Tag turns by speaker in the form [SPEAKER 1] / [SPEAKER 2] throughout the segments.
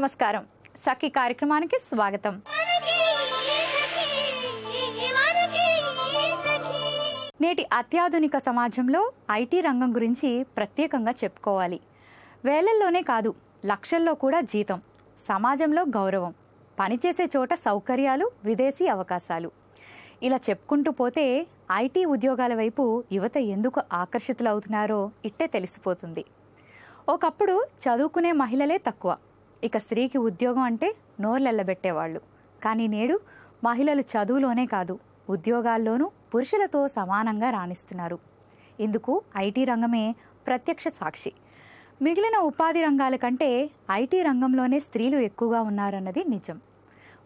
[SPEAKER 1] నమస్కారం. సఖి కార్యక్రమానికి స్వాగతం. నేటి అత్యాధునిక సమాజంలో ఐటీ రంగం గురించి ప్రత్యేకంగా చెప్పుకోవాలి. వేలల్లోనే కాదు, లక్షల్లో కూడా జీతం, సమాజంలో గౌరవం, పనిచేసే చోట సౌకర్యాలు, విదేశీ అవకాశాలు, ఇలా చెప్పుకుంటూ పోతే ఐటీ ఉద్యోగాల వైపు యువత ఎందుకు ఆకర్షితులవుతున్నారో ఇట్టే తెలిసిపోతుంది. ఒకప్పుడు చదువుకునే మహిళలే తక్కువ, ఇక స్త్రీకి ఉద్యోగం అంటే నోర్లెల్లబెట్టేవాళ్ళు. కానీ నేడు మహిళలు చదువులోనే కాదు, ఉద్యోగాల్లోనూ పురుషులతో సమానంగా రాణిస్తున్నారు. ఇందుకు ఐటీ రంగమే ప్రత్యక్ష సాక్షి. మిగిలిన ఉపాధి రంగాల కంటే ఐటీ రంగంలోనే స్త్రీలు ఎక్కువగా ఉన్నారన్నది నిజం.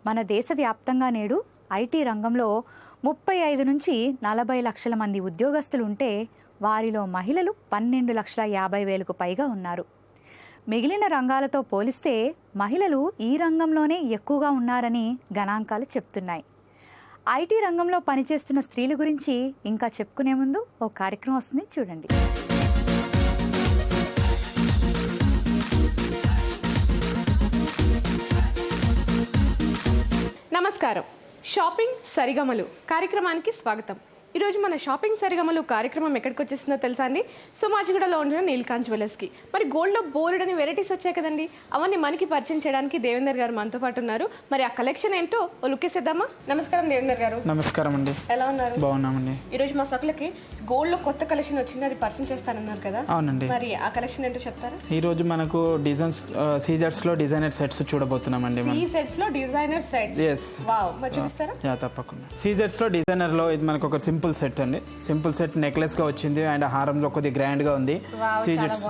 [SPEAKER 1] మన దేశవ్యాప్తంగా నేడు ఐటీ రంగంలో 35 నుంచి 40 లక్షల మంది ఉద్యోగస్తులు ఉంటే వారిలో మహిళలు 12,50,000కు పైగా ఉన్నారు. మిగిలిన రంగాలతో పోలిస్తే మహిళలు ఈ రంగంలోనే ఎక్కువగా ఉన్నారని గణాంకాలు చెప్తున్నాయి. ఐటీ రంగంలో పనిచేస్తున్న స్త్రీల గురించి ఇంకా చెప్పుకునే ముందు ఓ కార్యక్రమం వస్తుంది, చూడండి.
[SPEAKER 2] నమస్కారం. షాపింగ్ సరిగమలు కార్యక్రమానికి స్వాగతం. ఈరోజు మన షాపింగ్ సరిగమలు కార్యక్రమం ఎక్కడికి వచ్చేసిందో తెలుసా అండి? సోమాజిగూడలో ఉంటున్న నీల్కాంత్ జ్యువెలర్స్కి. మరి గోల్డ్లో బోల్డ్ అని వెరైటీస్ వచ్చాయి కదండి, అవన్నీ మనకి పరిచయం చేయడానికి దేవేందర్ గారు మనతో పాటు ఉన్నారు. మరి ఆ కలెక్షన్ ఏంటో లుక్కేసేద్దామా? నమస్కారం దేవేందర్ గారు.
[SPEAKER 3] నమస్కారం అండి.
[SPEAKER 2] ఎలా ఉన్నారు?
[SPEAKER 3] బాగున్నామండి.
[SPEAKER 2] ఈరోజు మా సకులకి గోల్డ్లో కొత్త కలెక్షన్ వచ్చింది, అది పరిచయం చేస్తానన్నారు కదా?
[SPEAKER 3] అవునండి.
[SPEAKER 2] మరి ఆ కలెక్షన్ ఏంటో చెప్తారా?
[SPEAKER 3] ఈ రోజు మనకు డిజైన్స్ సీజర్స్లో డిజైనర్ సెట్స్ చూడబోతున్నామండి.
[SPEAKER 2] ఈ సెట్స్లో డిజైనర్ సెట్స్.
[SPEAKER 3] yes.
[SPEAKER 2] వావ్, మరి చూపిస్తారా?
[SPEAKER 3] యా, తప్పకుండా. సీజర్స్లో డిజైనర్లో ఇది మనకు ఒక సింపుల్ సెట్ అండి. సింపుల్ సెట్ నెక్లెస్గా వచ్చింది అండ్ హారంలో కొద్దిగా గ్రాండ్గా ఉంది. సీజర్స్.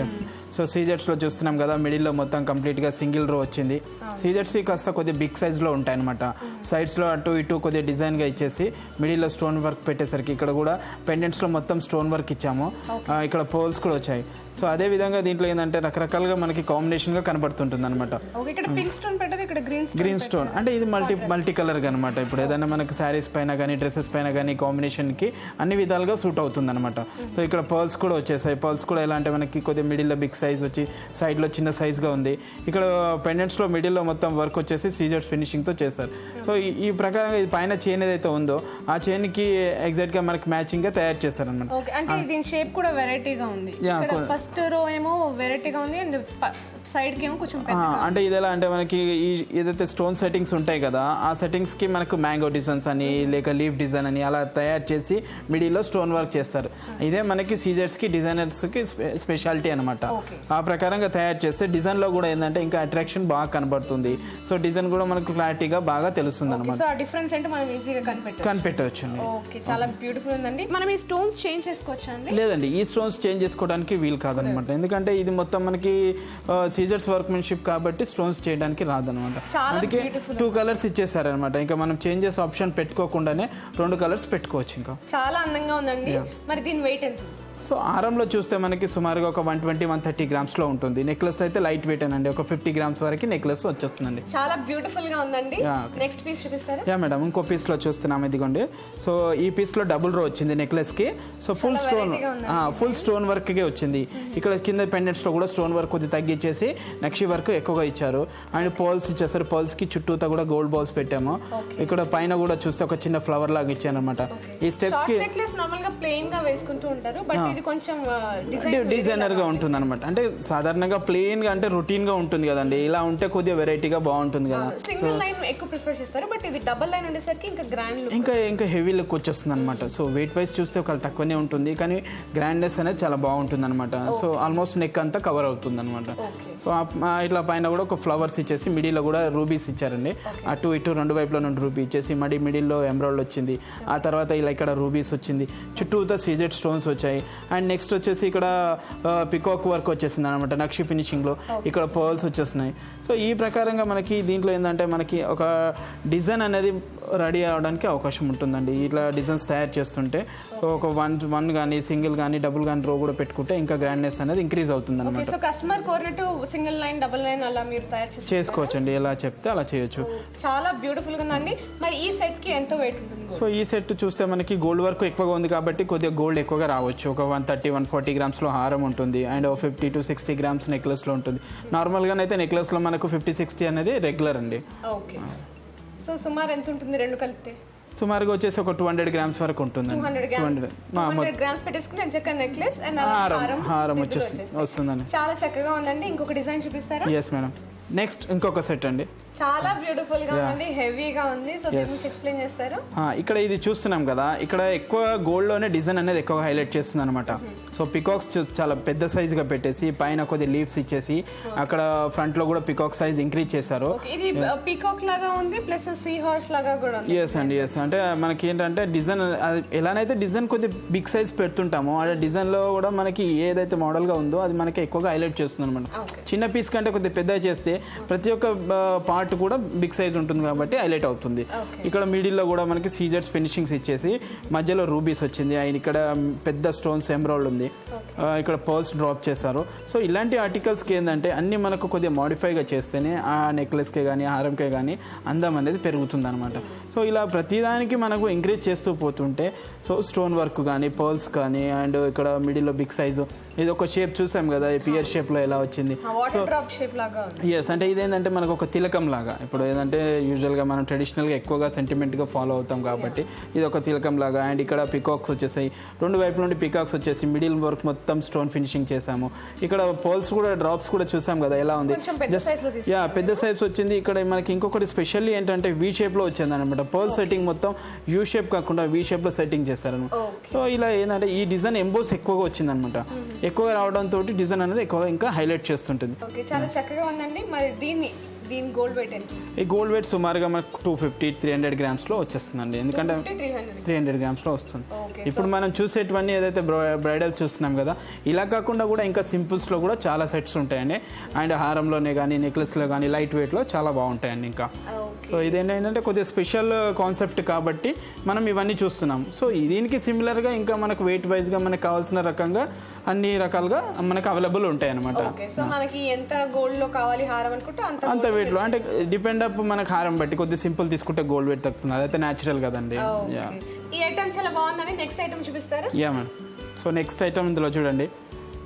[SPEAKER 3] ఎస్. సో సీజర్స్లో చూస్తున్నాం కదా, మిడిల్లో మొత్తం కంప్లీట్గా సింగిల్ రో వచ్చింది. సీజర్స్ కాస్త కొద్దిగా బిగ్ సైజ్లో ఉంటాయి అనమాట. సైడ్స్లో అటు ఇటు కొద్దిగా డిజైన్గా ఇచ్చేసి మిడిల్లో స్టోన్ వర్క్ పెట్టేసరికి ఇక్కడ కూడా పెండెంట్స్లో మొత్తం స్టోన్ వర్క్ ఇచ్చాము. ఇక్కడ పోల్స్ కూడా వచ్చాయి. సో అదే విధంగా దీంట్లో ఏంటంటే రకరకాలుగా మనకి కాంబినేషన్గా కనబడుతుంటుంది అనమాట. గ్రీన్ స్టోన్ అంటే ఇది మల్టీ కలర్గా అనమాట. ఇప్పుడు ఏదైనా మనకి శారీస్ పైన కానీ డ్రెస్సెస్ పైన కానీ కాంబినేషన్కి అన్ని విధాలుగా సూట్ అవుతుంది అనమాట. సో ఇక్కడ పర్ల్స్ కూడా వచ్చేసాయి. పర్ల్స్ కూడా ఎలా అంటే మనకి కొద్దిగా మిడిల్లో బిగ్ సైజ్ వచ్చి సైడ్లో చిన్న సైజ్గా ఉంది. ఇక్కడ పెండెంట్స్లో మిడిల్లో మొత్తం వర్క్ వచ్చేసి సీజర్స్ ఫినిషింగ్తో చేశారు. సో ఈ ప్రకారంగా ఇది పైన చైన్ ఏదైతే ఉందో ఆ చైన్కి ఎగ్జాక్ట్గా మనకి మ్యాచింగ్గా తయారు చేశారు అనమాట. అంటే ఇది ఎలా అంటే మనకి ఏదైతే స్టోన్ సెట్టింగ్స్ ఉంటాయి కదా, ఆ సెట్టింగ్స్కి మనకు మ్యాంగో డిజైన్స్ అని లేక లీఫ్ డిజైన్ అని అలా తయారు చేసి మిడిల్లో స్టోన్ వర్క్ చేస్తారు. ఇదే మనకి సీజర్స్కి డిజైనర్స్కి స్పెషాలిటీ అనమాట. ఆ ప్రకారంగా తయారు చేస్తే డిజైన్లో కూడా ఏంటంటే ఇంకా అట్రాక్షన్ బాగా కనబడుతుంది. సో డిజైన్ కూడా మనకు క్లారిటీగా బాగా తెలుస్తుంది అనమాట. కనిపెట్టవచ్చు.
[SPEAKER 2] చాలా బ్యూటిఫుల్ ఉందండి. మనం ఈ స్టోన్స్ చేంజ్ చేసుకోవచ్చా?
[SPEAKER 3] లేదండి, ఈ స్టోన్స్ చేంజ్ చేసుకోవడానికి వీలు కాదనమాట. ఎందుకంటే ఇది మొత్తం మనకి సీజర్స్ వర్క్మెన్షిప్ కాబట్టి స్టోన్స్ చేయడానికి రాదనమాట. అందుకే 2 కలర్స్ ఇచ్చేసారనమాట. ఇంకా మనం చేంజెస్ ఆప్షన్ పెట్టుకోకుండానే 2 కలర్స్ పెట్టుకోవచ్చు. ఇంకా
[SPEAKER 2] చాలా అందంగా ఉందండి. మరి దీని వెయిట్ ఎంత?
[SPEAKER 3] సో ఆరంలో చూస్తే మనకి సుమారుగా ఒక 120-130 గ్రామ్స్లో ఉంటుంది. నెక్లెస్ అయితే లైట్ వెయిట్ అండి, ఒక 50 గ్రామ్స్ వరకు నెక్లెస్ వచ్చేస్తుందండి.
[SPEAKER 2] చాలా బ్యూటిఫుల్ గా ఉందండి. నెక్స్ట్ పీస్ చూపిస్తారా? యా
[SPEAKER 3] మేడం, ఇంకో పీస్లో చూస్తున్నాం. ఇదిగోండి. సో ఈ పీస్లో డబుల్ రో వచ్చింది నెక్లెస్కి. సో ఫుల్ స్టోన్ వర్క్గా వచ్చింది. ఇక్కడ కింద పెండెంట్స్లో కూడా స్టోన్ వర్క్ కొద్దిగా తగ్గించేసి నక్షి వర్క్ ఎక్కువగా ఇచ్చారు. అండ్ పోల్స్ ఇచ్చేసారు. పోల్స్కి చుట్టూతా కూడా గోల్డ్ బాల్స్ పెట్టాము. ఇక్కడ పైన కూడా చూస్తే ఒక చిన్న ఫ్లవర్ లాగా ఇచ్చాను అనమాట. ఈ స్టెప్స్కి డిజైనర్ గా ఉంటుంది అనమాట. అంటే సాధారణంగా ప్లెయిన్ గా అంటే రొటీన్ గా ఉంటుంది కదండి, ఇలా ఉంటే కొద్దిగా వెరైటీగా బాగుంటుంది కదా. ఇంకా హెవీ లుక్ వచ్చేస్తుంది అనమాట. సో వెయిట్ వైజ్ చూస్తే ఒక తక్కువనే ఉంటుంది, కానీ గ్రాండ్నెస్ అనేది చాలా బాగుంటుంది అనమాట. సో ఆల్మోస్ట్ నెక్ అంతా కవర్ అవుతుంది అనమాట. సో ఇట్లా పైన కూడా ఒక ఫ్లవర్స్ ఇచ్చేసి మిడిల్లో కూడా రూబీస్ ఇచ్చారండి. అటు ఇటు 2 వైపుల నుండి రూబీ ఇచ్చేసి మిడిల్లో ఎమరాల్డ్ వచ్చింది. ఆ తర్వాత ఇలా ఇక్కడ రూబీస్ వచ్చింది. చుట్టూతో సీజెడ్ స్టోన్స్ వచ్చాయి. అండ్ నెక్స్ట్ వచ్చేసి ఇక్కడ పికాక్ వర్క్ వచ్చేసింది అనమాట నక్షి ఫినిషింగ్లో. ఇక్కడ పర్ల్స్ వచ్చేస్తున్నాయి. సో ఈ ప్రకారంగా మనకి దీంట్లో ఏంటంటే మనకి ఒక డిజైన్ అనేది రెడీ అవ్వడానికి అవకాశం ఉంటుందండి. ఇట్లా డిజైన్స్ తయారు చేస్తుంటే ఒక వన్ కానీ సింగిల్ కానీ డబుల్ కానీ రో కూడా పెట్టుకుంటే ఇంకా గ్రాండ్నెస్ అనేది ఇంక్రీజ్ అవుతుంది అనమాట. చేసుకోవచ్చండి, ఎలా చెప్తే అలా చేయొచ్చు.
[SPEAKER 2] చాలా బ్యూటిఫుల్ గా ఉందండి. మరి ఈ సెట్ కి ఎంత వెయిట్ ఉంటుంది?
[SPEAKER 3] సో ఈ సెట్ చూస్తే మనకి గోల్డ్ వర్క్ ఎక్కువగా ఉంది కాబట్టి కొద్దిగా గోల్డ్ ఎక్కువగా రావచ్చు. ఒక 130-140 గ్రామ్స్లో హారం ఉంటుంది అండ్ 50 to 60 గ్రామ్స్ నెక్లెస్లో ఉంటుంది. నార్మల్గానైతే నెక్లెస్లో మనకు 50-60 అనేది రెగ్యులర్ అండి.
[SPEAKER 2] ఓకే. సో సుమారు ఎంత ఉంటుంది రెండు కలిపితే?
[SPEAKER 3] సుమారుగా వచ్చేసి ఒక 200 గ్రామ్స్ వరకు ఉంటుంది.
[SPEAKER 2] 200 గ్రామ్స్ పెట్టేసుకుని చక్కగా నెక్లెస్ అండ్
[SPEAKER 3] హారం వస్తుందండి.
[SPEAKER 2] చాలా చక్కగా ఉందండి. ఇంకొక డిజైన్ చూపిస్తారా?
[SPEAKER 3] Yes madam. నెక్స్ట్ ఇంకొక సెట్ అండి.
[SPEAKER 2] చాలా బ్యూటిఫుల్ గా ఉంది, హెవీగా ఉంది. సో దీన్ని ఎక్స్ప్లెయిన్ చేస్తారా?
[SPEAKER 3] ఇక్కడ ఇది చూస్తున్నాం కదా, ఇక్కడ ఎక్కువ గోల్డ్ లోనే డిజైన్ అనేది ఎక్కువ హైలైట్ చేస్తుంది అనమాట. సో పికాక్స్ చాలా పెద్ద సైజ్ గా పెట్టేసి పైన కొద్ది లీవ్స్ ఇచ్చేసి అక్కడ ఫ్రంట్ లో కూడా పికాక్ సైజ్ ఇంక్రీజ్ చేశారు.
[SPEAKER 2] ఇది పికాక్ లాగా ఉంది ప్లస్ సీ హార్స్ లాగా కూడా ఉంది.
[SPEAKER 3] ఎస్ అండి, ఎస్. అంటే మనకి ఏంటంటే డిజైన్ ఎలానైతే డిజైన్ కొద్ది బిగ్ సైజ్ పెడుతుంటామో ఆ డిజైన్ లో కూడా మనకి ఏదైతే మోడల్ గా ఉందో అది మనకి ఎక్కువగా హైలైట్ చేస్తుంది అనమాట. చిన్న పీస్ కంటే కొద్ది పెద్దగా చేస్తే ప్రతి ఒక్క పార్ట్ కూడా బిగ్ సైజ్ ఉంటుంది కాబట్టి హైలైట్ అవుతుంది. ఇక్కడ మిడిల్లో కూడా మనకి సీజర్స్ ఫినిషింగ్స్ ఇచ్చేసి మధ్యలో రూబీస్ వచ్చింది అండ్ ఇక్కడ పెద్ద స్టోన్స్ ఎమరాల్డ్ ఉంది, ఇక్కడ పర్ల్స్ డ్రాప్ చేశారు. సో ఇలాంటి ఆర్టికల్స్కి ఏంటంటే అన్ని మనకు కొద్దిగా మాడిఫైగా చేస్తేనే ఆ నెక్లెస్కే కానీ హారంకే కానీ అందం అనేది పెరుగుతుంది అనమాట. సో ఇలా ప్రతిదానికి మనకు ఎంకరేజ్ చేస్తూ పోతుంటే సో స్టోన్ వర్క్ కానీ పర్ల్స్ కానీ అండ్ ఇక్కడ మిడిల్లో బిగ్ సైజు ఇది ఒక షేప్ చూసాం కదా, పియర్ షేప్లో ఎలా వచ్చింది. సో ఎస్, అంటే ఇదేంటంటే మనకు ఒక తిలకం లాగా. ఇప్పుడు ఏంటంటే యూజువల్గా మనం ట్రెడిషనల్గా ఎక్కువగా సెంటిమెంట్గా ఫాలో అవుతాం కాబట్టి ఇది ఒక తిలకం లాగా. అండ్ ఇక్కడ పికాక్స్ వచ్చేసాయి, రెండు వైపుల నుండి పికాక్స్ వచ్చేసి మిడిల్ వర్క్ మొత్తం స్టోన్ ఫినిషింగ్ చేసాము. ఇక్కడ పర్ల్స్ కూడా డ్రాప్స్ కూడా చూసాం కదా ఎలా ఉంది, జస్ట్ పెద్ద సైజ్ వచ్చింది. ఇక్కడ మనకి ఇంకొకటి స్పెషల్లీ ఏంటంటే వీ షేప్లో వచ్చింది అనమాట. పర్ల్ సెట్టింగ్ మొత్తం యూ షేప్ కాకుండా వీ షేప్లో సెట్టింగ్ చేస్తారనమాట. సో ఇలా ఏంటంటే ఈ డిజైన్ ఎంబోస్ ఎక్కువగా వచ్చింది అనమాట. ఎక్కువగా రావడంతో డిజైన్ అనేది ఎక్కువగా ఇంకా హైలైట్ చేస్తుంటుంది.
[SPEAKER 2] చాలా చక్కగా ఉందండి. మరి దీని గోల్డ్ వెయిట్ ఎంత?
[SPEAKER 3] ఈ గోల్డ్ వెయిట్ సుమారుగా మనకు 250-300 గ్రామ్స్లో వచ్చేస్తుందండి. ఎందుకంటే 300 గ్రామ్స్లో వస్తుంది. ఇప్పుడు మనం చూసేటివన్నీ ఏదైతే బ్రైడల్స్ చూస్తున్నాం కదా, ఇలా కాకుండా కూడా ఇంకా సింపుల్స్లో కూడా చాలా సెట్స్ ఉంటాయండి. అండ్ హారంలోనే కానీ నెక్లెస్లో కానీ లైట్ వెయిట్లో చాలా బాగుంటాయండి ఇంకా. సో ఇదేంటంటే కొద్దిగా స్పెషల్ కాన్సెప్ట్ కాబట్టి మనం ఇవన్నీ చూస్తున్నాం. సో దీనికి సిమిలర్గా ఇంకా మనకు వెయిట్ వైజ్గా మనకు కావాల్సిన రకంగా అన్ని రకాలుగా మనకు అవైలబుల్ ఉంటాయి అనమాట.
[SPEAKER 2] సో మనకి ఎంత గోల్డ్ లో కావాలి హారం అనుకుంటే
[SPEAKER 3] అంత వెయిట్ లో, అంటే డిపెండ్ అప్ మనకు హారం బట్టి కొద్దిగా సింపుల్ తీసుకుంటే గోల్డ్ వెయిట్ తగ్గుతుంది, అదైతే న్యాచురల్ కదండి.
[SPEAKER 2] ఈ ఐటమ్ చాలా బాగుందండి. నెక్స్ట్ ఐటమ్ చూపిస్తారా?
[SPEAKER 3] Yeah madam. So next item ఇందులో చూడండి.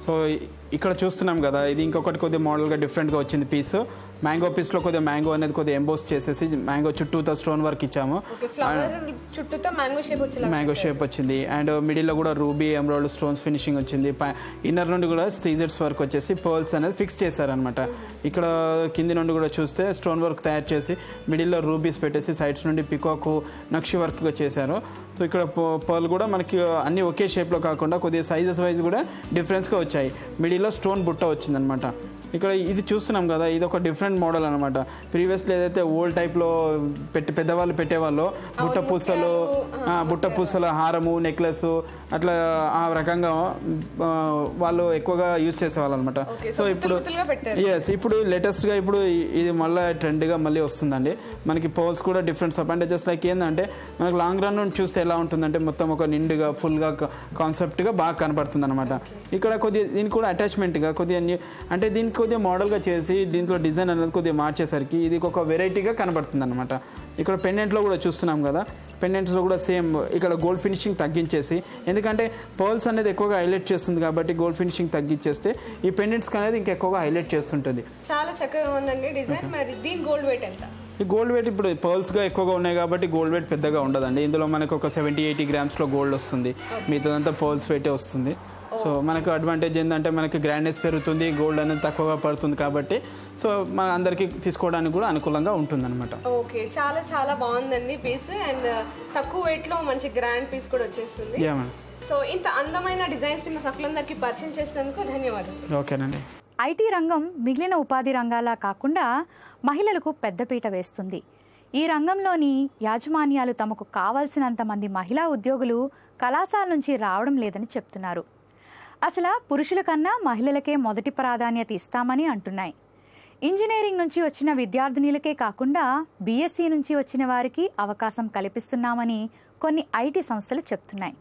[SPEAKER 3] సో ఇక్కడ చూస్తున్నాం కదా, ఇది ఇంకొకటి కొద్దిగా మోడల్గా డిఫరెంట్గా వచ్చింది పీస్. మ్యాంగో పీస్లో కొద్దిగా మ్యాంగో అనేది కొద్దిగా ఎంబోస్ చేసేసి మ్యాంగో చుట్టూతో స్టోన్ వర్క్ ఇచ్చాము. మ్యాంగో షేప్ వచ్చింది అండ్ మిడిల్లో కూడా రూబీ ఎమరాల్డ్ స్టోన్స్ ఫినిషింగ్ వచ్చింది. ఇన్నర్ నుండి కూడా సీజర్స్ వర్క్ వచ్చేసి పర్ల్స్ అనేది ఫిక్స్ చేశారనమాట. ఇక్కడ కింది నుండి కూడా చూస్తే స్టోన్ వర్క్ తయారు చేసి మిడిల్లో రూబీస్ పెట్టేసి సైడ్స్ నుండి పికాక్ నక్షి వర్క్గా చేశారు. సో ఇక్కడ పర్ల్ కూడా మనకి అన్ని ఒకే షేప్లో కాకుండా కొద్దిగా సైజెస్ వైజ్ కూడా డిఫరెన్స్గా వచ్చాయి. మిడిల్లో స్టోన్ బుట్ట వచ్చిందనమాట. ఇక్కడ ఇది చూస్తున్నాం కదా, ఇది ఒక డిఫరెంట్ మోడల్ అనమాట. ప్రీవియస్లీ ఏదైతే ఓల్డ్ టైప్లో పెద్దవాళ్ళు పెట్టేవాళ్ళు బుట్ట పూసల హారము నెక్లెస్ అట్లా ఆ రకంగా వాళ్ళు ఎక్కువగా యూజ్ చేసేవాళ్ళు అనమాట. సో ఇప్పుడు లేటెస్ట్గా ఇప్పుడు ఇది మళ్ళీ ట్రెండ్గా మళ్ళీ వస్తుందండి. మనకి పర్ల్స్ కూడా డిఫరెంట్ అంటే జస్ట్ లైక్ ఏంటంటే మనకి లాంగ్ రన్ నుండి చూస్తే ఎలా ఉంటుందంటే మొత్తం ఒక నిండుగా ఫుల్గా కాన్సెప్ట్గా బాగా కనపడుతుంది అనమాట. ఇక్కడ కొద్దిగా దీనికి కూడా అటాచ్మెంట్గా కొద్దిగా అంటే దీనికి కొద్దిగా మోడల్గా చేసి దీంట్లో డిజైన్ అనేది కొద్దిగా మార్చేసరికి ఇది ఒక వెరైటీగా కనబడుతుంది అనమాట. ఇక్కడ పెండెంట్లో కూడా చూస్తున్నాం కదా, పెండెంట్స్లో కూడా సేమ్ ఇక్కడ గోల్డ్ ఫినిషింగ్ తగ్గించేసి, ఎందుకంటే పర్ల్స్ అనేది ఎక్కువగా హైలైట్ చేస్తుంది కాబట్టి గోల్డ్ ఫినిషింగ్ తగ్గించేస్తే ఈ పెండెంట్స్ అనేది ఇంకా ఎక్కువగా హైలైట్ చేస్తుంటుంది.
[SPEAKER 2] చాలా చక్కగా ఉందండి డిజైన్. మరి దీని గోల్డ్ వెయిట్ ఎంత?
[SPEAKER 3] ఈ గోల్డ్ వెయిట్ ఇప్పుడు పర్ల్స్గా ఎక్కువగా ఉన్నాయి కాబట్టి గోల్డ్ వెయిట్ పెద్దగా ఉండదండి. ఇందులో మనకు ఒక 70-80 గ్రామ్స్లో గోల్డ్ వస్తుంది, మిగతాదంతా పర్ల్స్ వెయిటే వస్తుంది. సో మనకు అడ్వాంటేజ్ ఏంటంటే మనకి గ్రాండ్నెస్ పెరుగుతుంది, గోల్డ్ అనేది తక్కువగా పడుతుంది కాబట్టి సో మన అందరికీ తీసుకోవడానికి కూడా అనుకూలంగా ఉంటుంది అనమాట.
[SPEAKER 2] ఓకే, చాలా చాలా బాగుందండి పీస్ అండ్ తక్కువ వెయిట్లో మంచి గ్రాండ్ పీస్ కూడా వచ్చేస్తుంది. సో ఇంత అందమైన డిజైన్స్ మా సఫలందరికీ పరిచయం చేసినందుకు ధన్యవాదాలు.
[SPEAKER 3] ఓకేనండి.
[SPEAKER 1] ఐటీ రంగం మిగిలిన ఉపాధి రంగాలా కాకుండా మహిళలకు పెద్దపీట వేస్తుంది. ఈ రంగంలోని యాజమాన్యాలు తమకు కావాల్సినంత మంది మహిళా ఉద్యోగులు కళాశాల నుంచి రావడం లేదని చెప్తున్నారు. అసలు పురుషుల కన్నా మహిళలకే మొదటి ప్రాధాన్యత ఇస్తామని అంటున్నాయి. ఇంజనీరింగ్ నుంచి వచ్చిన విద్యార్థినులకే కాకుండా బీఎస్సీ నుంచి వచ్చిన వారికి అవకాశం కల్పిస్తున్నామని కొన్ని ఐటీ సంస్థలు చెప్తున్నాయి.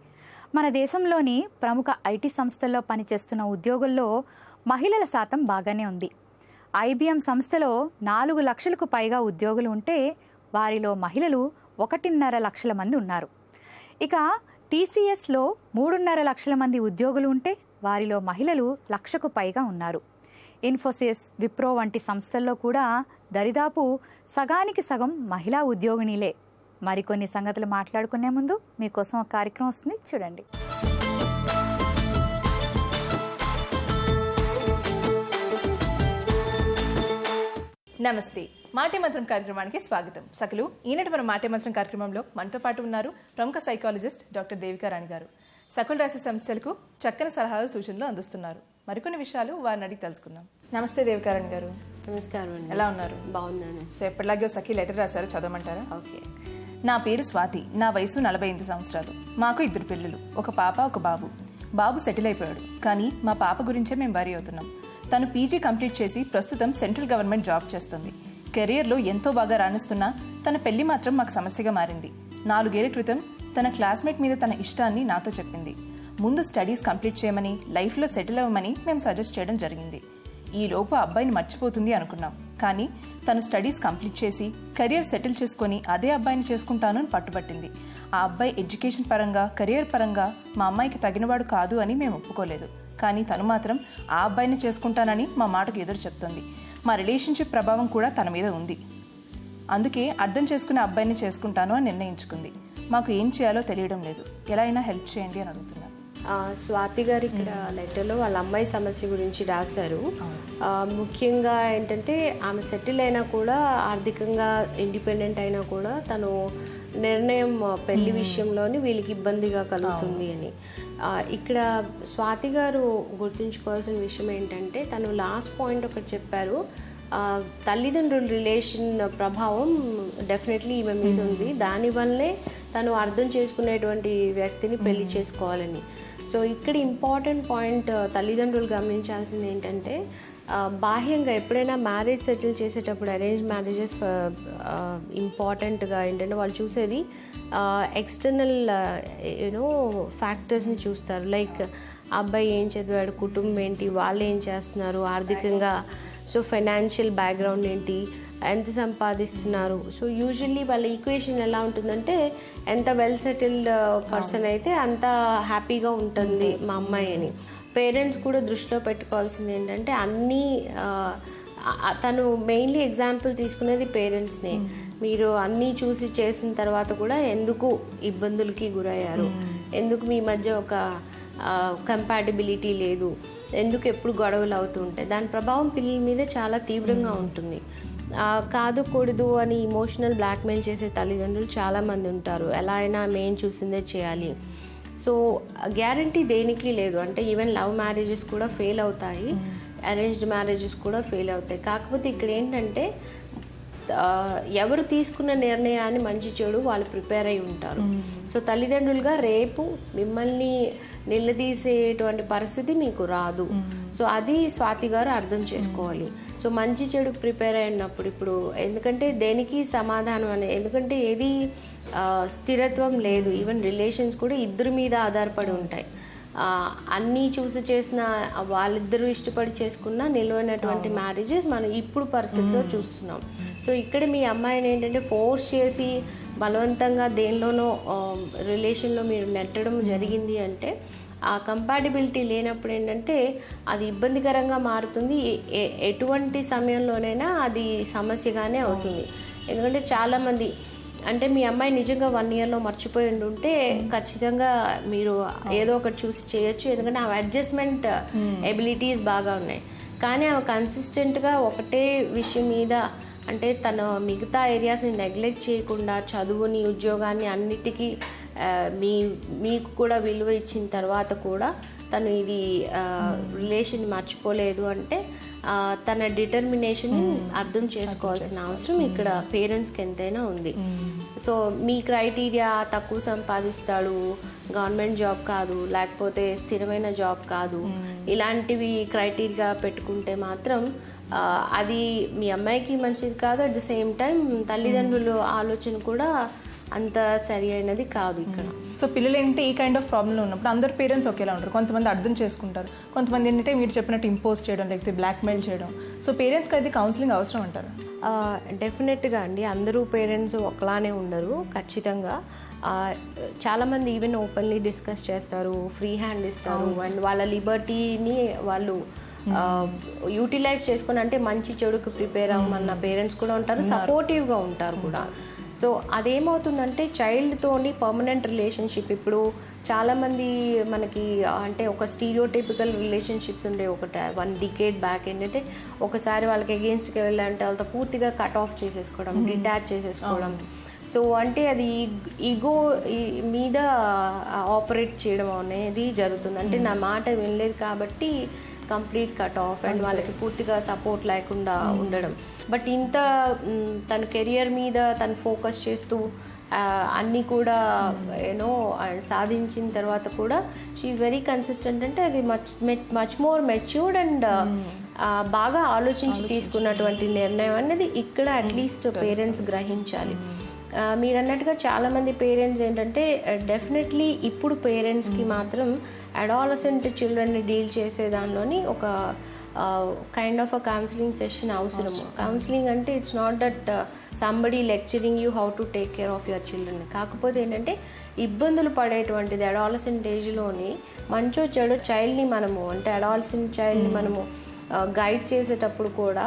[SPEAKER 1] మన దేశంలోని ప్రముఖ ఐటీ సంస్థల్లో పనిచేస్తున్న ఉద్యోగుల్లో మహిళల శాతం బాగానే ఉంది. IBM సంస్థలో 4 లక్షలకు పైగా ఉద్యోగులు ఉంటే వారిలో మహిళలు 1.5 లక్షల మంది ఉన్నారు. ఇక టీసీఎస్లో 3.5 లక్షల మంది ఉద్యోగులు ఉంటే వారిలో మహిళలు 1,00,000కు పైగా ఉన్నారు. ఇన్ఫోసిస్, విప్రో వంటి సంస్థల్లో కూడా దరిదాపు సగానికి సగం మహిళా ఉద్యోగిణీలే. మరికొన్ని సంగతులు మాట్లాడుకునే ముందు మీకోసం ఒక కార్యక్రమం వస్తుంది, చూడండి.
[SPEAKER 4] నమస్తే, మాటే మంత్రం కార్యక్రమానికి స్వాగతం. సకలు ఈనాటి మన మాటే మంత్రం కార్యక్రమంలో మనతో పాటు ఉన్నారు ప్రముఖ సైకాలజిస్ట్ డాక్టర్ దేవికా రాణి గారు. సకలు రాశి సమస్యలకు చక్కని సలహాలు, సూచనలు అందిస్తున్నారు. మరికొన్ని విషయాలు వారిని అడిగి తెలుసుకుందాం. నమస్తే దేవికా రాణి గారు.
[SPEAKER 5] నమస్కారం అండి.
[SPEAKER 4] ఎలా ఉన్నారు?
[SPEAKER 5] బాగున్నాను.
[SPEAKER 4] సో ఎప్పటిలాగే సఖీ లెటర్ రాశారు, చదవమంటారా?
[SPEAKER 5] ఓకే.
[SPEAKER 4] నా పేరు స్వాతి, నా వయసు 48 సంవత్సరాలు. మాకు 2 పిల్లలు, ఒక పాప ఒక బాబు. బాబు సెటిల్ అయిపోయాడు, కానీ మా పాప గురించే మేము వరీ అవుతున్నాం. తను పీజీ కంప్లీట్ చేసి ప్రస్తుతం సెంట్రల్ గవర్నమెంట్ జాబ్ చేస్తుంది. కెరియర్లో ఎంతో బాగా రాణిస్తున్నా తన పెళ్లి మాత్రం మాకు సమస్యగా మారింది. 4 ఏళ్ల క్రితం తన క్లాస్మేట్ మీద తన ఇష్టాన్ని నాతో చెప్పింది. ముందు స్టడీస్ కంప్లీట్ చేయమని, లైఫ్లో సెటిల్ అవ్వమని మేము సజెస్ట్ చేయడం జరిగింది. ఈ లోపు అబ్బాయిని మర్చిపోతుంది అనుకున్నాం, కానీ తను స్టడీస్ కంప్లీట్ చేసి కెరియర్ సెటిల్ చేసుకొని అదే అబ్బాయిని చేసుకుంటాను అని పట్టుబట్టింది. ఆ అబ్బాయి ఎడ్యుకేషన్ పరంగా, కెరియర్ పరంగా మా అమ్మాయికి తగినవాడు కాదు అని మేము ఒప్పుకోలేదు. కానీ తను మాత్రం ఆ అబ్బాయిని చేసుకుంటానని మా మాటకు ఎదురు చెప్తుంది. మా రిలేషన్షిప్ ప్రభావం కూడా తన మీద ఉంది. అందుకే అర్థం చేసుకునే అబ్బాయిని చేసుకుంటాను అని నిర్ణయించుకుంది. మాకు ఏం చేయాలో తెలియడం లేదు, ఎలా అయినా హెల్ప్ చేయండి అని అడుగుతున్నాను.
[SPEAKER 5] స్వాతి గారు ఇక్కడ లెటర్లో వాళ్ళ అమ్మాయి సమస్య గురించి రాశారు. ముఖ్యంగా ఏంటంటే ఆమె సెటిల్ అయినా కూడా, ఆర్థికంగా ఇండిపెండెంట్ అయినా కూడా తను నిర్ణయం పెళ్లి విషయంలోని వీళ్ళకి ఇబ్బందిగా కలుగుతుంది అని. ఇక్కడ స్వాతి గారు గుర్తుంచుకోవాల్సిన విషయం ఏంటంటే, తను లాస్ట్ పాయింట్ ఒకటి చెప్పారు. తల్లిదండ్రుల రిలేషన్ ప్రభావం డెఫినెట్లీ ఈమె మీద ఉంది. దానివల్లే తను అర్థం చేసుకునేటువంటి వ్యక్తిని పెళ్లి చేసుకోవాలని. సో ఇక్కడ ఇంపార్టెంట్ పాయింట్ తల్లిదండ్రులు గమనించాల్సింది ఏంటంటే, బాహ్యంగా ఎప్పుడైనా మ్యారేజ్ సెటిల్ చేసేటప్పుడు అరేంజ్ మ్యారేజెస్ ఇంపార్టెంట్గా ఏంటంటే వాళ్ళు చూసేది ఎక్స్టర్నల్ ఫ్యాక్టర్స్ని చూస్తారు. లైక్ అబ్బాయి ఏం చదివాడు, కుటుంబం ఏంటి, వాళ్ళు ఏం చేస్తున్నారు ఆర్థికంగా, సో ఫైనాన్షియల్ బ్యాక్గ్రౌండ్ ఏంటి, ఎంత సంపాదిస్తున్నారు. సో యూజువల్లీ వాళ్ళ ఈక్వేషన్ ఎలా ఉంటుందంటే, ఎంత వెల్ సెటిల్డ్ పర్సన్ అయితే అంత హ్యాపీగా ఉంటుంది మా అమ్మాయి అని. పేరెంట్స్ కూడా దృష్టిలో పెట్టుకోవాల్సింది ఏంటంటే, అన్నీ తను మెయిన్లీ ఎగ్జాంపుల్ తీసుకునేది పేరెంట్స్ని. మీరు అన్నీ చూసి చేసిన తర్వాత కూడా ఎందుకు ఇబ్బందులకి గురయ్యారు, ఎందుకు మీ మధ్య ఒక కంపాటిబిలిటీ లేదు, ఎందుకు ఎప్పుడు గొడవలు అవుతూ ఉంటాయి, దాని ప్రభావం పిల్లల మీద చాలా తీవ్రంగా ఉంటుంది. కాదు కూడదు అని ఇమోషనల్ బ్లాక్మెయిల్ చేసే తల్లిదండ్రులు చాలామంది ఉంటారు. ఎలా అయినా మేము చూసిందే చేయాలి. సో గ్యారంటీ దేనికి లేదు. అంటే ఈవెన్ లవ్ మ్యారేజెస్ కూడా ఫెయిల్ అవుతాయి, అరేంజ్డ్ మ్యారేజెస్ కూడా ఫెయిల్ అవుతాయి. కాకపోతే ఇక్కడ ఏంటంటే, ఎవరు తీసుకున్న నిర్ణయాన్ని మంచి చెడు వాళ్ళు ప్రిపేర్ అయి ఉంటారు. సో తల్లిదండ్రులుగా రేపు మిమ్మల్ని నిలదీసేటువంటి పరిస్థితి మీకు రాదు. సో అది స్వాతి గారు అర్థం చేసుకోవాలి. సో మంచి చెడు ప్రిపేర్ అయినప్పుడు ఇప్పుడు ఎందుకంటే దేనికి సమాధానం అనేది, ఎందుకంటే ఏది స్థిరత్వం లేదు. ఈవెన్ రిలేషన్స్ కూడా ఇద్దరి మీద ఆధారపడి ఉంటాయి. అన్నీ చూసి చేసిన వాళ్ళిద్దరూ ఇష్టపడి చేసుకున్న నిలవైనటువంటి మ్యారేజెస్ మనం ఇప్పుడు పరిస్థితిలో చూస్తున్నాం. సో ఇక్కడ మీ అమ్మాయిని ఏంటంటే ఫోర్స్ చేసి బలవంతంగా దేనిలోనో రిలేషన్లో మీరు నెట్టడం జరిగింది అంటే, ఆ కంపాటిబిలిటీ లేనప్పుడు ఏంటంటే అది ఇబ్బందికరంగా మారుతుంది. ఎటువంటి సమయంలోనైనా అది సమస్యగానే అవుతుంది. ఎందుకంటే చాలామంది అంటే మీ అమ్మాయి నిజంగా 1 ఇయర్లో మర్చిపోయి ఉంటే ఖచ్చితంగా మీరు ఏదో ఒకటి చూసి చేయొచ్చు. ఎందుకంటే ఆమె అడ్జస్ట్మెంట్ ఎబిలిటీస్ బాగా ఉన్నాయి. కానీ ఆమె కన్సిస్టెంట్గా ఒకటే విషయం మీద, అంటే తన మిగతా ఏరియాస్ని నెగ్లెక్ట్ చేయకుండా చదువుని, ఉద్యోగాన్ని అన్నిటికీ మీకు కూడా విలువ ఇచ్చిన తర్వాత కూడా తను ఇది రిలేషన్ మర్చిపోలేదు అంటే తన డిటర్మినేషన్ అర్థం చేసుకోవాల్సిన అవసరం ఇక్కడ పేరెంట్స్కి ఎంతైనా ఉంది. సో మీ క్రైటీరియా తక్కువ సంపాదిస్తాడు, గవర్నమెంట్ జాబ్ కాదు, లేకపోతే స్థిరమైన జాబ్ కాదు, ఇలాంటివి క్రైటీరియా పెట్టుకుంటే మాత్రం అది మీ అమ్మాయికి మంచిది కాదు. అట్ ద సేమ్ టైం తల్లిదండ్రుల ఆలోచన కూడా అంత సరి అయినది కాదు ఇక్కడ.
[SPEAKER 4] సో పిల్లలు ఏంటంటే ఈ కైండ్ ఆఫ్ ప్రాబ్లంలో ఉన్నప్పుడు అందరు పేరెంట్స్ ఒకేలా ఉంటారు. కొంతమంది అర్థం చేసుకుంటారు, కొంతమంది ఏంటంటే మీరు చెప్పినట్టు ఇంపోజ్ చేయడం లేకపోతే బ్లాక్మెయిల్ చేయడం. సో పేరెంట్స్కి అయితే కౌన్సిలింగ్ అవసరం అంటారు?
[SPEAKER 5] డెఫినెట్గా అండి, అందరూ పేరెంట్స్ ఒకలానే ఉండరు ఖచ్చితంగా. చాలామంది ఈవెన్ ఓపెన్లీ డిస్కస్ చేస్తారు, ఫ్రీ హ్యాండ్ ఇస్తారు, అండ్ వాళ్ళ లిబర్టీని వాళ్ళు యూటిలైజ్ చేసుకుని అంటే మంచి చెడుకు ప్రిపేర్ అవ్వమన్న పేరెంట్స్ కూడా ఉంటారు, సపోర్టివ్గా ఉంటారు కూడా. సో అదేమవుతుందంటే చైల్డ్తోని పర్మనెంట్ రిలేషన్షిప్, ఇప్పుడు చాలామంది మనకి అంటే ఒక స్టీరియోటైపికల్ రిలేషన్షిప్స్ ఉండే ఒక 1 decade బ్యాక్ ఏంటంటే ఒకసారి వాళ్ళకి అగేన్స్ట్కి వెళ్ళాలంటే వాళ్ళతో పూర్తిగా కట్ ఆఫ్ చేసేసుకోవడం, డిటాచ్ చేసేసుకోవడం. సో అంటే అది ఈగో మీద ఆపరేట్ చేయడం అనేది జరుగుతుంది. అంటే నా మాట వినలేదు కాబట్టి కంప్లీట్ కట్ ఆఫ్ అండ్ వాళ్ళకి పూర్తిగా సపోర్ట్ లేకుండా ఉండడం. బట్ ఇంత తన కెరియర్ మీద తను ఫోకస్ చేస్తూ అన్నీ కూడా యూనో సాధించిన తర్వాత కూడా షీఈ్ వెరీ కన్సిస్టెంట్. అంటే అది మచ్ మోర్ మెచ్యూర్డ్ అండ్ బాగా ఆలోచించి తీసుకున్నటువంటి నిర్ణయం అనేది ఇక్కడ అట్లీస్ట్ పేరెంట్స్ గ్రహించాలి. మీరు అన్నట్టుగా చాలామంది పేరెంట్స్ ఏంటంటే డెఫినెట్లీ ఇప్పుడు పేరెంట్స్కి మాత్రం అడాలసెంట్ చిల్డ్రన్ని డీల్ చేసే దానిలోని ఒక kind of a counselling session అవసరము. కౌన్సిలింగ్ అంటే it's not that somebody lecturing you how to take care of your children. కాకపోతే ఏంటంటే ఇబ్బందులు పడేటువంటిది అడాలసెంట్ ఏజ్లోని మంచో చెడు చైల్డ్ని మనము అంటే అడాలసెంట్ చైల్డ్ని మనము గైడ్ చేసేటప్పుడు కూడా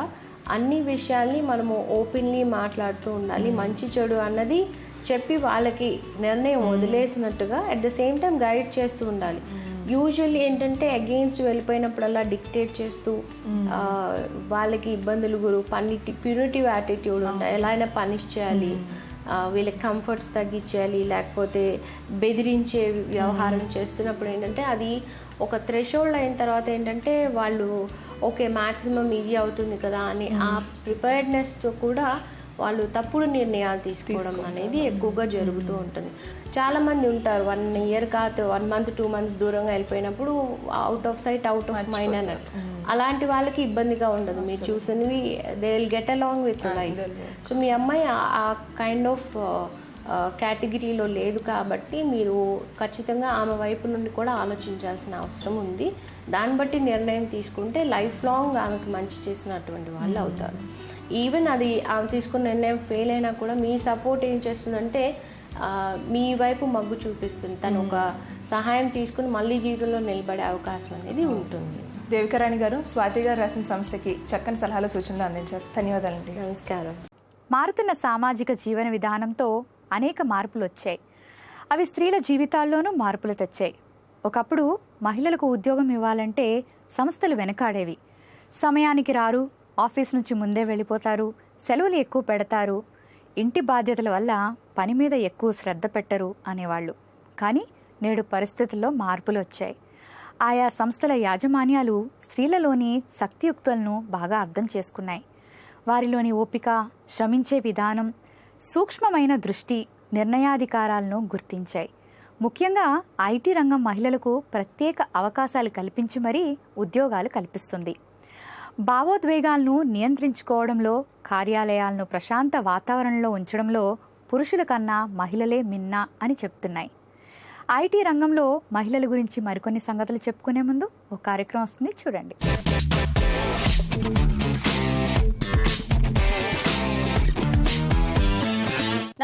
[SPEAKER 5] అన్ని విషయాల్ని మనము ఓపెన్లీ మాట్లాడుతూ ఉండాలి. మంచి చెడు అన్నది చెప్పి వాళ్ళకి నిర్ణయం వదిలేసినట్టుగా at the same time guide చేస్తూ ఉండాలి. యూజువల్లీ ఏంటంటే అగెయిన్స్ట్ వెళ్ళిపోయినప్పుడల్లా డిక్టేట్ చేస్తూ వాళ్ళకి ఇబ్బందులు ప్యూనిటివ్ యాటిట్యూడ్ ఉంటాయి, ఎలా అయినా పనిష్ చేయాలి, వీళ్ళకి కంఫర్ట్స్ తగ్గించేయాలి, లేకపోతే బెదిరించే వ్యవహారం చేస్తున్నప్పుడు ఏంటంటే అది ఒక థ్రెషోల్డ్ అయిన తర్వాత ఏంటంటే వాళ్ళు ఓకే మ్యాక్సిమం ఇది అవుతుంది కదా అని ఆ ప్రిపేర్డ్నెస్తో కూడా వాళ్ళు తప్పుడు నిర్ణయాలు తీసుకోవడం అనేది ఎక్కువగా జరుగుతూ ఉంటుంది. చాలామంది ఉంటారు 1 year కాదు 1 month 2 months దూరంగా వెళ్ళిపోయినప్పుడు out of sight out of mind అన్నట్టు. అలాంటి వాళ్ళకి ఇబ్బందిగా ఉండదు, మీరు చూసినవి they will get along with life. So మీ అమ్మాయి ఆ కైండ్ ఆఫ్ కేటగిరీలో లేదు కాబట్టి మీరు ఖచ్చితంగా ఆమె వైపు నుండి కూడా ఆలోచించాల్సిన అవసరం ఉంది. దాన్ని బట్టి నిర్ణయం తీసుకుంటే లైఫ్ లాంగ్ ఆమెకు మంచి చేసినటువంటి వాళ్ళు అవుతారు. ఈవెన్ అది ఆమె తీసుకున్న నిర్ణయం ఫెయిల్ అయినా కూడా మీ సపోర్ట్ ఏం చేస్తుందంటే మీ వైపు మగ్గు చూపిస్తుంది, తను ఒక సహాయం తీసుకుని మళ్ళీ జీవితంలో నిలబడే అవకాశం అనేది ఉంటుంది.
[SPEAKER 4] దేవికారాణి గారు, స్వాతి గారు రాసిన సమస్యకి చక్కని సలహాలు సూచనలు అందించారు. ధన్యవాదాలండి.
[SPEAKER 5] నమస్కారం.
[SPEAKER 1] మారుతున్న సామాజిక జీవన విధానంతో అనేక మార్పులు వచ్చాయి. అవి స్త్రీల జీవితాల్లోనూ మార్పులు తెచ్చాయి. ఒకప్పుడు మహిళలకు ఉద్యోగం ఇవ్వాలంటే సంస్థలు వెనకాడేవి. సమయానికి రారు, ఆఫీస్ నుంచి ముందే వెళ్ళిపోతారు, సెలవులు ఎక్కువ పెడతారు, ఇంటి బాధ్యతల వల్ల పని మీద ఎక్కువ శ్రద్ధ పెట్టరు అనేవాళ్ళు. కానీ నేడు పరిస్థితుల్లో మార్పులు వచ్చాయి. ఆయా సంస్థల యాజమాన్యాలు స్త్రీలలోని శక్తియుక్తులను బాగా అర్థం చేసుకున్నాయి. వారిలోని ఓపిక, శ్రమించే విధానం, సూక్ష్మమైన దృష్టి, నిర్ణయాధికారాలను గుర్తించాయి. ముఖ్యంగా ఐటీ రంగం మహిళలకు ప్రత్యేక అవకాశాలు కల్పించి మరీ ఉద్యోగాలు కల్పిస్తుంది. భావోద్వేగాలను నియంత్రించుకోవడంలో, కార్యాలయాలను ప్రశాంత వాతావరణంలో ఉంచడంలో పురుషుల కన్నా మహిళలే మిన్న అని చెప్తున్నాయి. ఐటీ రంగంలో మహిళల గురించి మరికొన్ని సంగతులు చెప్పుకునే ముందు ఒక కార్యక్రమం వస్తుంది, చూడండి.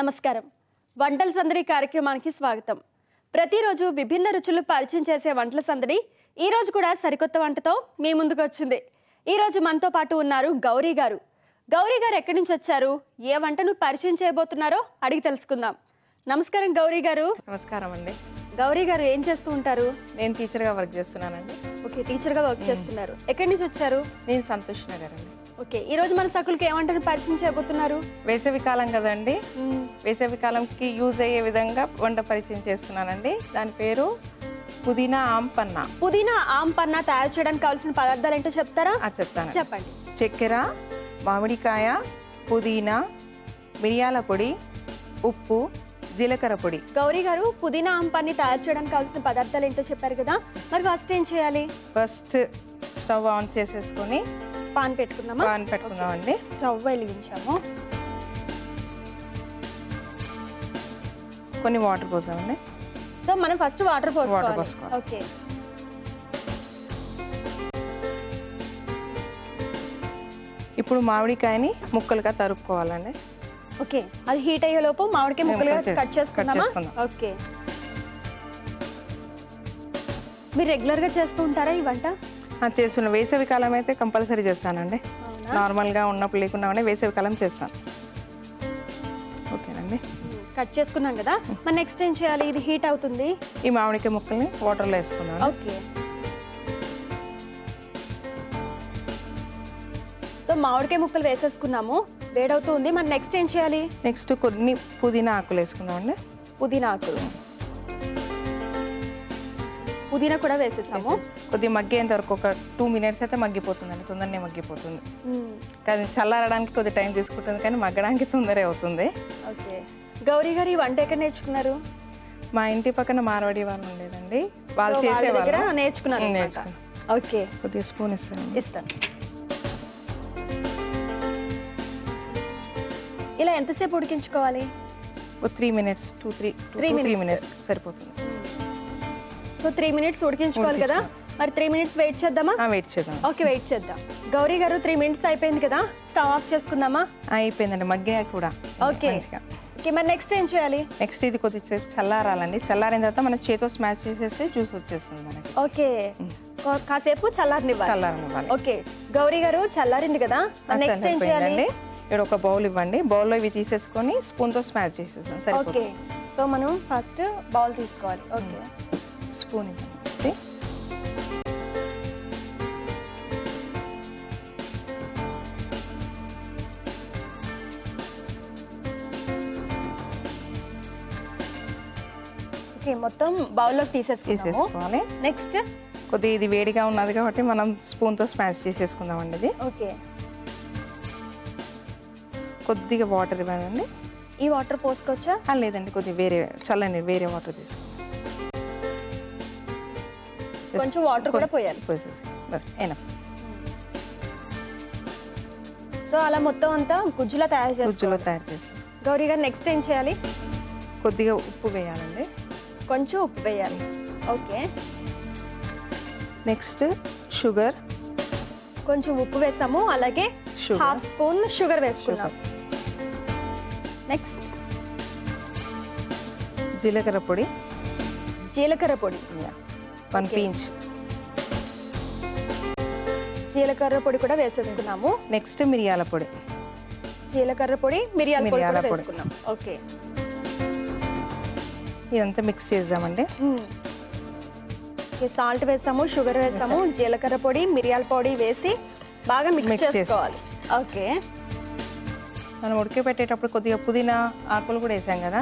[SPEAKER 6] నమస్కారం. వంటల సందడి కార్యక్రమానికి స్వాగతం. ప్రతిరోజు విభిన్న రుచులు పరిచయం చేసే వంటల సందడి ఈరోజు కూడా సరికొత్త వంటతో మీ ముందుకు వచ్చింది. ఈరోజు మనతో పాటు ఉన్నారు గౌరీ గారు. గౌరీ గారు ఎక్కడి నుంచి వచ్చారు, ఏ వంటను పరిచయం చేయబోతున్నారో అడిగి తెలుసుకుందాం. నమస్కారం గౌరీ గారు.
[SPEAKER 7] నమస్కారం అండి.
[SPEAKER 6] గౌరీ గారు ఏం చేస్తూ ఉంటారు?
[SPEAKER 7] నేను టీచర్గా వర్క్ చేస్తున్నానండి.
[SPEAKER 6] ఓకే, టీచర్గా వర్క్ చేస్తున్నారు. ఎక్కడి నుంచి వచ్చారు?
[SPEAKER 7] నేను సంతోష్ నగర్ అండి.
[SPEAKER 6] ఓకే, ఈ రోజు మన సకులకి ఏ వంటను పరిచయం చేయబోతున్నారు?
[SPEAKER 7] వేసవికాలం కదండి, వేసవికాలంకి యూజ్ అయ్యే విధంగా వంట పరిచయం చేస్తున్నానండి. దాని పేరు పుదీనా ఆంపన్నా.
[SPEAKER 6] పుదీనా ఆంపన్నా తయారు చేయడానికి కావాల్సిన పదార్థాలు ఏంటో చెప్తారా?
[SPEAKER 7] చెప్తాను,
[SPEAKER 6] చెప్పండి.
[SPEAKER 7] చక్కెర, మామిడికాయ, పుదీనా, మిరియాల పొడి, ఉప్పు, జీలకర్ర పొడి.
[SPEAKER 6] గౌరీ గారు, పుదీనా ఆంపాన్ని తయారు చేయడానికి కావాల్సిన పదార్థాలు ఏంటో చెప్పారు కదా, మరి ఫస్ట్ ఏం చేయాలి?
[SPEAKER 7] ఫస్ట్ స్టవ్ ఆన్ చేసేసుకొని
[SPEAKER 6] పాన్ పెట్టుకుందామా?
[SPEAKER 7] పాన్ పెట్టుకున్నామండి.
[SPEAKER 6] స్టవ్ వెలిగించాము.
[SPEAKER 7] కొన్ని వాటర్ పోసామండి.
[SPEAKER 6] సో మనం ఫస్ట్ వాటర్ పోసుకోవాలి.
[SPEAKER 7] పోసుకోవాలి.
[SPEAKER 6] ఓకే.
[SPEAKER 7] ఇప్పుడు మామిడికాయని ముక్కలుగా తరుక్కోవాలండి.
[SPEAKER 6] ఓకే, అది హీట్ అయ్యే లోపు మామిడికాయ ముక్కలుగా కట్ చేసుకుందామా? ఓకే. మీరు రెగ్యులర్గా చేస్తూ ఉంటారా ఈ వంట?
[SPEAKER 7] చేస్తున్న వేసవి కాలం అయితే కంపల్సరీ చేస్తానండి. నార్మల్గా ఉన్నప్పుడు లేకుండా ఉండే వేసవి కాలం చేస్తాను. ఓకేనండి,
[SPEAKER 6] కట్ చేసుకున్నాం కదా, మరి నెక్స్ట్ ఏం చేయాలి? ఇది హీట్ అవుతుంది.
[SPEAKER 7] ఈ మామిడికాయ ముక్కల్ని వాటర్లో వేసుకున్నాను.
[SPEAKER 6] ఓకే. సో మామిడికాయ ముక్కలు వేసేసుకున్నాము, వేడవుతుంది. మరి నెక్స్ట్ ఏం చేయాలి?
[SPEAKER 7] నెక్స్ట్ కొన్ని పుదీనా ఆకులు వేసుకున్నామండి.
[SPEAKER 6] పుదీనా ఆకులు, పుదీనా కూడా వేసేసాము.
[SPEAKER 7] కొద్దిగా మగ్గేంత వరకు ఒక 2 minutes అయితే మగ్గిపోతుందండి, తొందరనే మగ్గిపోతుంది. కానీ చల్లారడానికి కొద్దిగా టైం తీసుకుంటుంది, కానీ మగ్గడానికి తొందరే అవుతుంది.
[SPEAKER 6] ఓకే. గౌరీ గారు ఈ వంట ఎక్కడ నేర్చుకున్నారు?
[SPEAKER 7] మా ఇంటి పక్కన మార్వాడి వాళ్ళు ఉండేదండి, వాళ్ళు చేసేవాళ్ళు.
[SPEAKER 6] నేర్చుకున్నారు. ఓకే,
[SPEAKER 7] కొద్దిగా స్పూన్
[SPEAKER 6] ఇస్తాను. ఇలా ఎంతసేపు ఉడికించుకోవాలి?
[SPEAKER 7] 3 minutes, 2-3 minutes సరిపోతుంది.
[SPEAKER 6] సో 3 minutes ఉడికించుకోవాలి కదా, మరి 3 minutes వెయిట్ చేద్దామా?
[SPEAKER 7] వెయిట్ చేద్దాం.
[SPEAKER 6] ఓకే, వెయిట్ చేద్దాం. గౌరీ గారు 3 minutes అయిపోయింది కదా, స్టవ్ ఆఫ్ చేసుకుందామా?
[SPEAKER 7] అయిపోయిందండి, మగ్గాక కూడా.
[SPEAKER 6] ఓకే. ఓకే, మరి నెక్స్ట్ ఏం చేయాలి?
[SPEAKER 7] నెక్స్ట్ ఇది కొద్దిగా చల్లారాలండి. చల్లారిన తర్వాత మనం చేతితో స్మాష్ చేసేస్తే జ్యూస్ వచ్చేస్తుంది మనకి.
[SPEAKER 6] ఓకే, కాసేపు చల్లారనివ్వాలి. ఓకే, గౌరీ గారు చల్లారింది కదా, నెక్స్ట్ ఏం చేయాలి?
[SPEAKER 7] ఇక్కడ ఒక బౌల్ ఇవ్వండి, బౌల్లో ఇవి తీసేసుకొని స్పూన్తో స్మాష్ చేసేసాం.
[SPEAKER 6] ఓకే, సో మనం ఫస్ట్ బౌల్ తీసుకోవాలి. ఓకే,
[SPEAKER 7] స్పూన్ ఇవ్వండి.
[SPEAKER 6] ఓకే, మొత్తం బౌల్లోకి తీసేసుకోవాలి. నెక్స్ట్
[SPEAKER 7] కొద్దిగా ఇది వేడిగా ఉన్నది కాబట్టి మనం స్పూన్తో స్మాష్ చేసేసుకుందామండి ఇది.
[SPEAKER 6] ఓకే,
[SPEAKER 7] కొద్దిగా వాటర్ ఇవ్వండి.
[SPEAKER 6] ఈ వాటర్ పోసుకోవచ్చా?
[SPEAKER 7] లేదండి, కొద్దిగా చల్లని వేరే వాటర్ తీసుకో.
[SPEAKER 6] కొంచెం వాటర్ కూడా పోయాలి.
[SPEAKER 7] Bus enough.
[SPEAKER 6] సో అలా మొత్తం అంతా గుజ్జులా తయారు
[SPEAKER 7] చేసి
[SPEAKER 6] గౌరీ గారు నెక్స్ట్ ఏం చేయాలి?
[SPEAKER 7] కొద్దిగా ఉప్పు వేయాలండి.
[SPEAKER 6] కొంచెం ఉప్పు వేయాలి. Okay,
[SPEAKER 7] next sugar.
[SPEAKER 6] కొంచెం ఉప్పు వేసాము, అలాగే 1/2 స్పూన్ షుగర్ వేసుకున్నాం. నెక్స్ట్
[SPEAKER 7] జీలకర్ర పొడి. 1 pinch
[SPEAKER 6] జీలకర్ర పొడి కూడా వేసేసుకున్నాము.
[SPEAKER 7] నెక్స్ట్ మిరియాల పొడి.
[SPEAKER 6] జీలకర్ర పొడి, మిరియాల పొడి వేసుకున్నాం. ఓకే,
[SPEAKER 7] ఇదంతా మిక్స్ చేద్దామండి.
[SPEAKER 6] సాల్ట్ వేసాము, షుగర్ వేసాము, జీలకర్ర పొడి, మిరియాల పొడి వేసి బాగా మిక్స్ చేసుకోవాలి. ఓకే,
[SPEAKER 7] మనం ఉడికి పెట్టేటప్పుడు కొద్దిగా పుదీనా ఆకులు కూడా వేసాం కదా,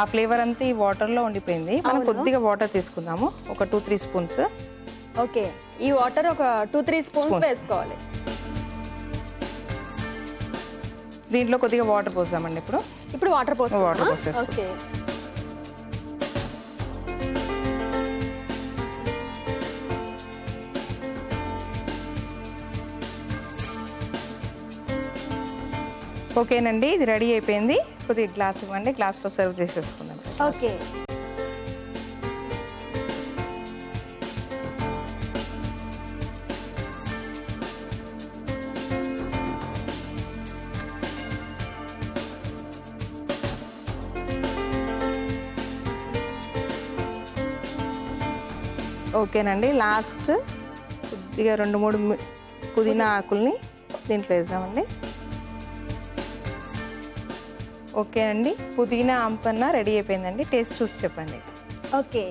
[SPEAKER 7] ఆ ఫ్లేవర్ అంతా ఈ వాటర్ లో ఉండిపోయింది. మనం కొద్దిగా వాటర్ తీసుకుందాము, ఒక 2-3 spoons.
[SPEAKER 6] ఓకే, ఈ వాటర్ ఒక 2-3 spoons వేసుకోవాలి.
[SPEAKER 7] దీంట్లో కొద్దిగా వాటర్ పోసామండి. ఇప్పుడు
[SPEAKER 6] వాటర్ పోసేసుకో. ఓకే,
[SPEAKER 7] ఓకేనండి, ఇది రెడీ అయిపోయింది. కొద్దిగా గ్లాస్ ఇవ్వండి, గ్లాస్లో సర్వ్ చేసేసుకుందాం.
[SPEAKER 6] ఓకే,
[SPEAKER 7] ఓకేనండి, లాస్ట్ కొద్దిగా 2-3 పుదీనా ఆకుల్ని దీంట్లో వేద్దామండి. ఓకే అండి, పుదీనా ఆంపన్న రెడీ అయిపోయిందండి. టేస్ట్ చూసి చెప్పండి.
[SPEAKER 6] ఓకే,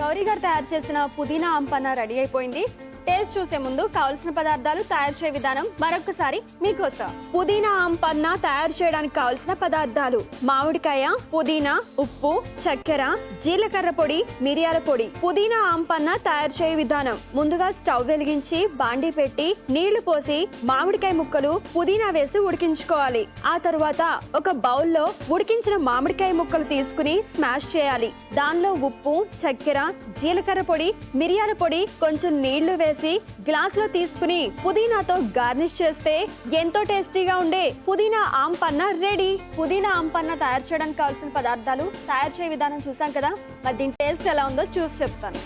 [SPEAKER 6] గౌరీ గారు తయారు చేసిన పుదీనా ఆంపన్న రెడీ అయిపోయింది. టేస్ట్ చూసే ముందు కావాల్సిన పదార్థాలు, తయారు చేసే విధానం మరొకసారి మీకోసం. పుదీనా ఆంపన్న తయారు చేయడానికి కావాల్సిన పదార్థాలు: మామిడికాయ, పుదీనా, ఉప్పు, చక్కెర, జీలకర్ర పొడి, మిరియాల పొడి. పుదీనా ఆంపన్న తయారు చేయ విధానం: ముందుగా స్టవ్ వెలిగించి బాండీ పెట్టి నీళ్లు పోసి మామిడికాయ ముక్కలు, పుదీనా వేసి ఉడికించుకోవాలి. ఆ తరువాత ఒక బౌల్లో ఉడికించిన మామిడికాయ ముక్కలు తీసుకుని స్మాష్ చేయాలి. దానిలో ఉప్పు, చక్కెర, జీలకర్ర పొడి, మిరియాల పొడి, కొంచెం నీళ్లు వేసి చేసి గ్లాస్ లో తీసుకుని పుదీనాతో గార్నిష్ చేస్తే ఎంతో టేస్టీగా ఉండే పుదీనా ఆంపన్న రెడీ. పుదీనా ఆంపన్న తయారు చేయడానికి కావాల్సిన పదార్థాలు, తయారు చేయ విధానం చూసాం కదా, మరి దీని టేస్ట్ ఎలా ఉందో చూసి చెప్తాను.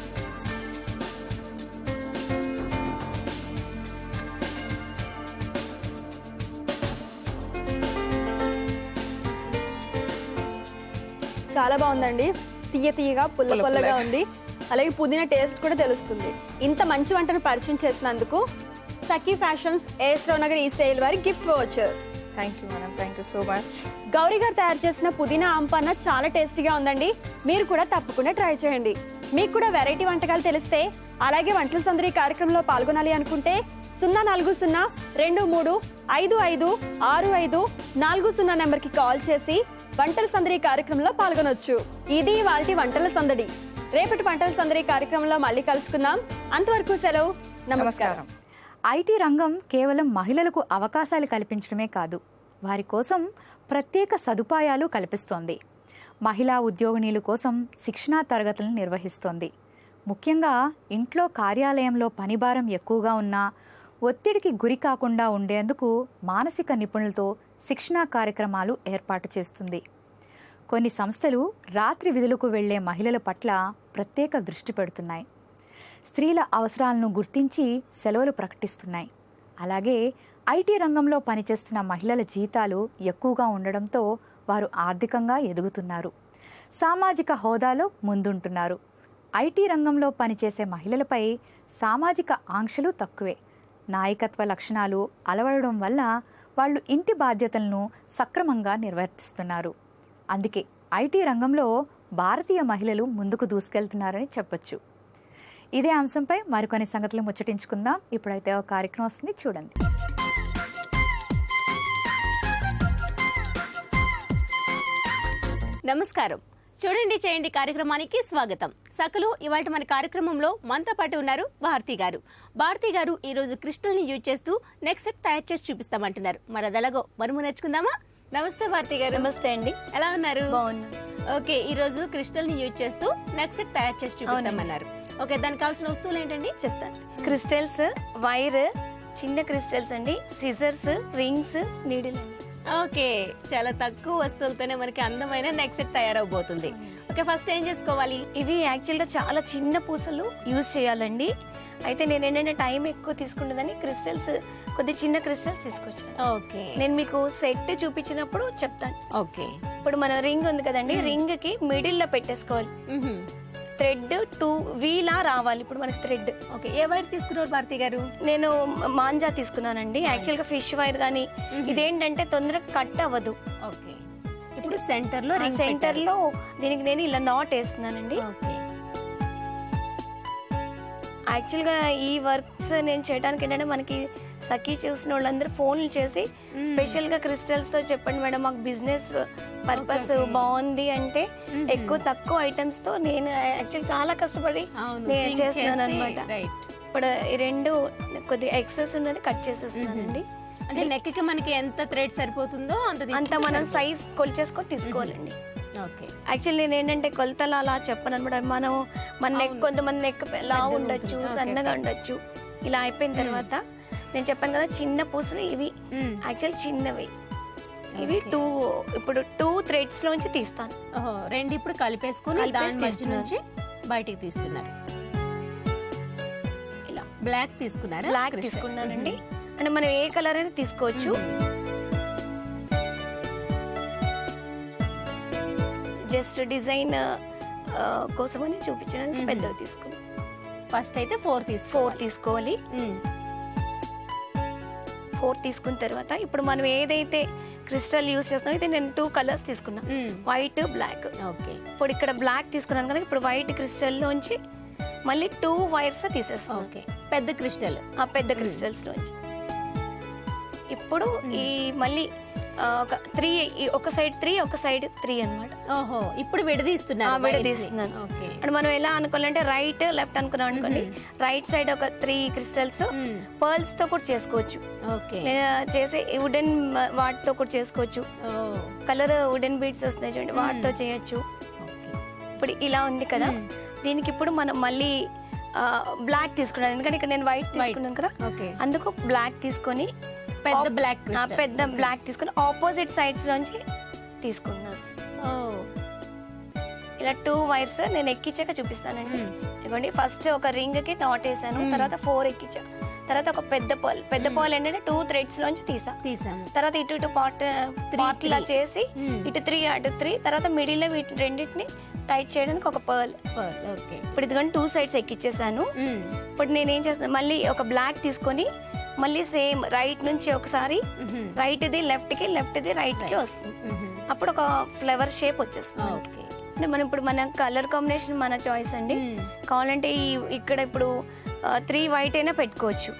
[SPEAKER 6] చాలా బాగుందండి, తీయగా పుల్లగా ఉంది. అలాగే పుదీనా టేస్ట్ కూడా తెలుస్తుంది. ఇంత మంచి వంటను పరిచయం చేసినందుకు సఖీ ఫ్యాషన్స్ ఏఎస్ నగర్ ఈ సేల్ వారి gift voucher.
[SPEAKER 7] Thank you madam, thank you so much.
[SPEAKER 6] Gauri గారు తయారు చేసిన పుదీనా ఆంపన్న చాలా టేస్టీగా ఉందండి. మీరు కూడా తప్పకుండా ట్రై చేయండి. మీకు కూడా వెరైటీ వంటకాలు తెలిస్తే, అలాగే వంటల సందడి కార్యక్రమంలో పాల్గొనాలి అనుకుంటే 0402325556540 నెంబర్కి కాల్ చేసి వంటల సందడి కార్యక్రమంలో పాల్గొనొచ్చు. ఇది వాటి వంటల సందడి. రేపటి వంటల సందడి కార్యక్రమంలో మళ్ళీ కలుసుకుందాం. అంతవరకు సెలవు, నమస్కారం.
[SPEAKER 1] ఐటీ రంగం కేవలం మహిళలకు అవకాశాలు కల్పించడమే కాదు, వారి కోసం ప్రత్యేక సదుపాయాలు కల్పిస్తోంది. మహిళా ఉద్యోగినీల కోసం శిక్షణా తరగతులను నిర్వహిస్తోంది. ముఖ్యంగా ఇంట్లో, కార్యాలయంలో పనిభారం ఎక్కువగా ఉన్నా ఒత్తిడికి గురి కాకుండా ఉండేందుకు మానసిక నిపుణులతో శిక్షణా కార్యక్రమాలు ఏర్పాటు చేస్తుంది. కొన్ని సంస్థలు రాత్రి విధులకు వెళ్లే మహిళల పట్ల ప్రత్యేక దృష్టి పెడుతున్నాయి. స్త్రీల అవసరాలను గుర్తించి సెలవులు ప్రకటిస్తున్నాయి. అలాగే ఐటీ రంగంలో పనిచేస్తున్న మహిళల జీతాలు ఎక్కువగా ఉండడంతో వారు ఆర్థికంగా ఎదుగుతున్నారు, సామాజిక హోదాలో ముందుంటున్నారు. ఐటీ రంగంలో పనిచేసే మహిళలపై సామాజిక ఆంక్షలు తక్కువే. నాయకత్వ లక్షణాలు అలవడడం వల్ల వాళ్ళు ఇంటి బాధ్యతలను సక్రమంగా నిర్వర్తిస్తున్నారు. అందుకే ఐటీ రంగంలో భారతీయ మహిళలు ముందుకు దూసుకెళ్తున్నారని చెప్పొచ్చు. ఇదే అంశంపై మరికొన్ని సంగతులు ముచ్చటించుకుందాం. ఇప్పుడైతే ఒక కార్యక్రమం వస్తుంది, చూడండి.
[SPEAKER 8] నమస్కారం. చూడండి చేయండి కార్యక్రమానికి స్వాగతం. సకలు ఇవాళ మన కార్యక్రమంలో మనతో పాటు ఉన్నారు భారతి గారు. భారతి గారు ఈ రోజు క్రిస్టల్ ని యూజ్ చేస్తూ నెక్ సెట్ తయారు చేసి చూపిస్తామంటున్నారు. మరి అదెలాగో మనము నేర్చుకుందామా? నమస్తే భారతి గారు.
[SPEAKER 9] నమస్తే అండి.
[SPEAKER 8] ఎలా ఉన్నారు?
[SPEAKER 9] బాగున్నా.
[SPEAKER 8] ఓకే, ఈ రోజు క్రిస్టల్ ని యూజ్ చేస్తూ నెక్ సెట్ తయారు చేసి చూపిస్తామన్నారు. ఓకే, దానికి కావాల్సిన వస్తువులు ఏంటండి
[SPEAKER 9] చెప్తాను. క్రిస్టల్స్, వైర్, చిన్న క్రిస్టల్స్ అండి, సిజర్స్, రింగ్స్, నీడిల్ అండి.
[SPEAKER 8] ఓకే, చాలా తక్కువ వస్తువులతోనే మనకి అందమైన నెక్ సెట్ తయారవబోతుంది. ఓకే, ఫస్ట్ ఏం చేసుకోవాలి?
[SPEAKER 9] ఇవి యాక్చువల్ గా చాలా చిన్న పూసలు యూజ్ చేయాలండి. అయితే నేను ఏంటంటే టైం ఎక్కువ తీసుకుంటుందని క్రిస్టల్స్, కొద్ది చిన్న క్రిస్టల్స్ తీసుకొచ్చాను.
[SPEAKER 8] ఓకే,
[SPEAKER 9] నేను మీకు సెట్ చూపించినప్పుడు చెప్తాను.
[SPEAKER 8] ఓకే,
[SPEAKER 9] ఇప్పుడు మన రింగ్ ఉంది కదండి, రింగ్ కి మిడిల్ లో పెట్టేసుకోవాలి. థ్రెడ్ 2 వీలా రావాలి. ఇప్పుడు మనకి థ్రెడ్.
[SPEAKER 8] ఓకే, ఏ వైర్ తీసుకున్నారు భారతి గారు?
[SPEAKER 9] నేను మాంజా తీసుకున్నానండి. యాక్చువల్ గా ఫిష్ వైర్ గానీ ఇదేంటంటే తొందరగా కట్ అవ్వదు.
[SPEAKER 8] ఓకే, ఇప్పుడు సెంటర్ లో
[SPEAKER 9] సెంటర్ లో దీనికి నేను ఇలా నాట్ వేస్తున్నానండి. యాక్చువల్ గా ఈ వర్క్స్ నేను చేయడానికి ఏంటంటే మనకి సఖీ చూసిన వాళ్ళందరూ ఫోన్లు చేసి స్పెషల్ గా క్రిస్టల్స్ తో చెప్పండి మేడం, మాకు బిజినెస్ పర్పస్ బాగుంది అంటే ఎక్కువ తక్కువ ఐటమ్స్ తో నేను యాక్చువల్ చాలా కష్టపడి నేను చేస్తున్నాను అనమాట. ఇప్పుడు ఈ రెండు కొద్దిగా ఎక్సెస్ ఉన్నది కట్ చేసేస్తున్నానండి.
[SPEAKER 8] అంటే నెక్ కి మనకి ఎంత థ్రెడ్ సరిపోతుందో అంత
[SPEAKER 9] మనం సైజ్ కొలిచేసుకొని తీసుకోవాలండి.
[SPEAKER 8] ఓకే,
[SPEAKER 9] యాక్చువల్లీ నేను ఏంటంటే కొలతలు అలా చెప్పను అనమాట. మన నెక్, కొంతమంది నెక్ లా ఉండొచ్చు, సన్నగా ఉండొచ్చు. ఇలా అయిపోయిన తర్వాత నేను చెప్పాను కదా చిన్న పూసలు ఇవి యాక్చువల్ చిన్నవి. ఇవి ఇప్పుడు 2 థ్రెడ్స్ లోంచి తీస్తాను.
[SPEAKER 8] రెండు ఇప్పుడు కలిపేసుకుని దాని మధ్య నుంచి బయటికి తీస్తున్నారు.
[SPEAKER 9] ఇలా
[SPEAKER 8] బ్లాక్ తీసుకున్నారు?
[SPEAKER 9] బ్లాక్ తీసుకున్నానండి. అంటే మనం ఏ కలర్ అయినా తీసుకోవచ్చు. జస్ట్ డిజైన్ కోసమని చూపించడానికి పెద్దవి తీసుకున్నాం.
[SPEAKER 8] ఫస్ట్ అయితే 4
[SPEAKER 9] తీసుకోవాలి. 4 తీసుకున్న తర్వాత ఇప్పుడు మనం ఏదైతే క్రిస్టల్ యూస్ చేస్తున్నాం అయితే నేను 2 కలర్స్ తీసుకున్నా, వైట్, బ్లాక్.
[SPEAKER 8] ఓకే,
[SPEAKER 9] ఇప్పుడు ఇక్కడ బ్లాక్ తీసుకున్నాను కదా, ఇప్పుడు వైట్ క్రిస్టల్ లోంచి మళ్ళీ 2 వైర్స్ తీసేస్తాం.
[SPEAKER 8] ఓకే, పెద్ద క్రిస్టల్,
[SPEAKER 9] ఆ పెద్ద క్రిస్టల్స్ లోంచి. ఇప్పుడు ఈ మళ్ళీ ఒక 3, ఒక సైడ్ 3, ఒక సైడ్ 3 అన్నమాట.
[SPEAKER 8] ఓహో, ఇప్పుడు విడదీస్తున్నాను.
[SPEAKER 9] విడదీస్తున్నాను. అంటే మనం ఎలా అనుకోవాలంటే రైట్ లెఫ్ట్ అనుకున్నాం అనుకోండి, రైట్ సైడ్ ఒక 3 క్రిస్టల్స్ పర్ల్స్ తో కూడా చేసుకోవచ్చు.
[SPEAKER 8] ఓకే,
[SPEAKER 9] చేసి వుడెన్ వాటితో కూడా చేసుకోవచ్చు. కలర్ వుడెన్ బీడ్స్ వస్తున్నాయి చూడండి, వాటితో చేయొచ్చు. ఇప్పుడు ఇలా ఉంది కదా, దీనికి ఇప్పుడు మనం మళ్ళీ బ్లాక్ తీసుకున్నాను, ఎందుకంటే ఇక్కడ నేను వైట్ తీసుకున్నాను కదా, అందుకు బ్లాక్ తీసుకొని
[SPEAKER 8] పెద్ద
[SPEAKER 9] బ్లాక్ తీసుకొని ఆపోజిట్ సైడ్స్ నుంచి తీసుకున్నాను. ఇలా 2 వైర్స్ నేను ఎక్కించాక చూపిస్తానండి. ఇదిగోండి, ఫస్ట్ ఒక రింగ్ కి నాట్ వేసాను, తర్వాత 4 ఎక్కించా, తర్వాత ఒక పెద్ద పాల్ ఏంటంటే 2 థ్రెడ్స్ లోంచి తీసాను, తర్వాత ఇటు పార్ట్ ఇలా చేసి ఇటు 3 అటు 3, తర్వాత మిడిల్ లో వీటి రెండింటిని టైట్ చేయడానికి ఒక పర్ల్. ఇప్పుడు ఇదిగోండి 2 సైడ్స్ ఎక్కిచ్చేసాను. ఇప్పుడు నేను ఏం చేస్తాను, మళ్ళీ ఒక బ్లాక్ తీసుకొని మళ్ళీ సేమ్ రైట్ నుంచి ఒకసారి రైట్ ది లెఫ్ట్ కి, లెఫ్ట్ ది రైట్ కి వస్తుంది. అప్పుడు ఒక ఫ్లవర్ షేప్ వచ్చేస్తుంది. మనం ఇప్పుడు మన కలర్ కాంబినేషన్ మన చాయిస్ అండి. కావాలంటే ఇక్కడ ఇప్పుడు 3 వైట్ అయినా పెట్టుకోవచ్చు.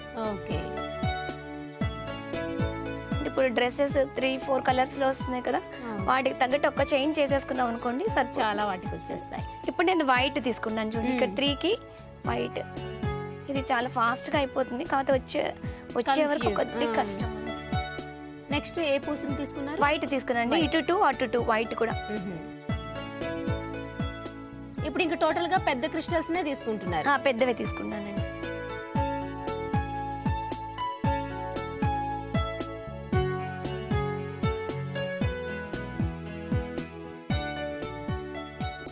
[SPEAKER 9] ఇప్పుడు డ్రెస్సెస్ 3-4 కలర్స్ లో వస్తున్నాయి కదా, వాటికి తగ్గట్టు ఒక చైన్ చేసేసుకున్నాం అనుకోండి, సరే
[SPEAKER 8] చాలా వాటికి వచ్చేస్తాయి.
[SPEAKER 9] ఇప్పుడు నేను వైట్ తీసుకున్నాను చూడండి, ఇక్కడ 3కి వైట్. ఇది చాలా ఫాస్ట్ గా అయిపోతుంది, కాకపోతే వచ్చే వరకు కొద్దిగా కష్టం.
[SPEAKER 8] నెక్స్ట్ ఏ పూసని తీసుకున్నారు?
[SPEAKER 9] వైట్ తీసుకున్నాండి, ఇటు 2 అటు 2 వైట్ కూడా.
[SPEAKER 8] ఇప్పుడు ఇంకా టోటల్ గా పెద్ద క్రిస్టల్స్ నే తీసుకుంటున్నారు?
[SPEAKER 9] పెద్దవే తీసుకున్నానండి.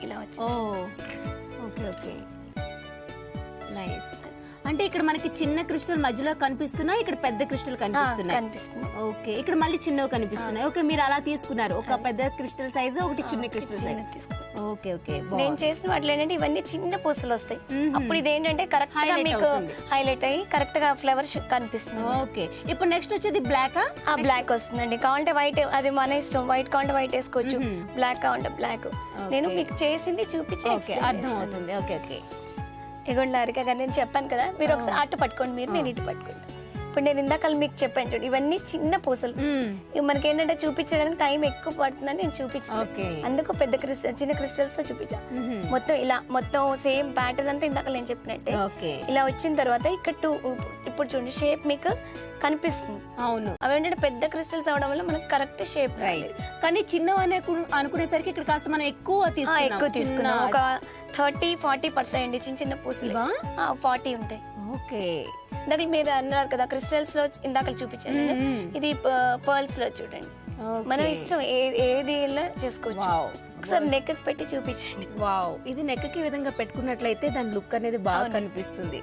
[SPEAKER 9] ఇలా వచ్చి
[SPEAKER 8] ఓకే నైస్. అంటే ఇక్కడ మనకి చిన్న క్రిస్టల్ మధ్యలో కనిపిస్తున్నాయి, ఇక్కడ పెద్ద క్రిస్టల్ కనిపిస్తున్నాయి. ఓకే, ఇక్కడ మళ్ళీ చిన్నవి కనిపిస్తున్నాయి. ఓకే, మీరు అలా తీసుకున్నారు, ఒక పెద్ద క్రిస్టల్ సైజ్, ఒకటి చిన్న క్రిస్టల్ సైజ్. ఓకే
[SPEAKER 9] నేను చేసిన వాటిలో ఏంటంటే ఇవన్నీ చిన్న పూసలు వస్తాయి, అప్పుడు ఇదేంటంటే కరెక్ట్ గా మీకు హైలైట్ అయ్యి కరెక్ట్ గా ఫ్లవర్ కనిపిస్తుంది.
[SPEAKER 8] ఓకే, ఇప్పుడు నెక్స్ట్ వచ్చేది బ్లాక్.
[SPEAKER 9] బ్లాక్ వస్తుందండి, కావాలంటే వైట్, అది మన ఇష్టం, వైట్ కావాలంటే వైట్ వేసుకోవచ్చు, బ్లాక్ కావాలంటే బ్లాక్. నేను మీకు చేసింది చూపించి
[SPEAKER 8] అర్థం అవుతుంది. ఓకే
[SPEAKER 9] ఇగోండి హారిక గారు, నేను చెప్పాను కదా, మీరు ఒకసారి అటు పట్టుకోండి, మీరు నేను ఇటు పట్టుకోండి. ఇప్పుడు నేను ఇందాక మీకు చెప్పాను చూడండి, ఇవన్నీ చిన్న పూసలు. మనకి ఏంటంటే చూపించడానికి టైం ఎక్కువ పడుతుందని నేను చూపించాను, అందుకు పెద్ద చిన్న క్రిస్టల్స్ తో చూపించాను. మొత్తం ఇలా మొత్తం సేమ్ ప్యాటర్న్ అంతా ఇందాక నేను చెప్పినట్టే ఇలా వచ్చిన తర్వాత ఇక్కడ 2 ఇప్పుడు చూడండి షేప్ మీకు కనిపిస్తుంది.
[SPEAKER 8] అవును,
[SPEAKER 9] అవేంటంటే పెద్ద క్రిస్టల్స్ అవడం వల్ల మనకు కరెక్ట్ షేప్ రాదు.
[SPEAKER 8] కానీ చిన్నవనే అనుకునేసరికి ఇక్కడ కాస్త మనం ఎక్కువ
[SPEAKER 9] తీసుకున్నాం, ఒక 30-40 పడతాయండి చిన్న పూసలు, 40 ఉంటాయి.
[SPEAKER 8] ఓకే,
[SPEAKER 9] ఇందాక మీరు అన్నారు కదా క్రిస్టల్స్ లో ఇందాక చూపించాను, ఇది పర్ల్స్ లో చూడండి, మనం ఇష్టం ఏది చేసుకోవచ్చు. ఒకసారి నెక్ పెట్టి చూపించండి.
[SPEAKER 8] వావ్, ఇది నెక్ కి విధంగా పెట్టుకున్నట్లయితే దాని లుక్ అనేది బాగా కనిపిస్తుంది.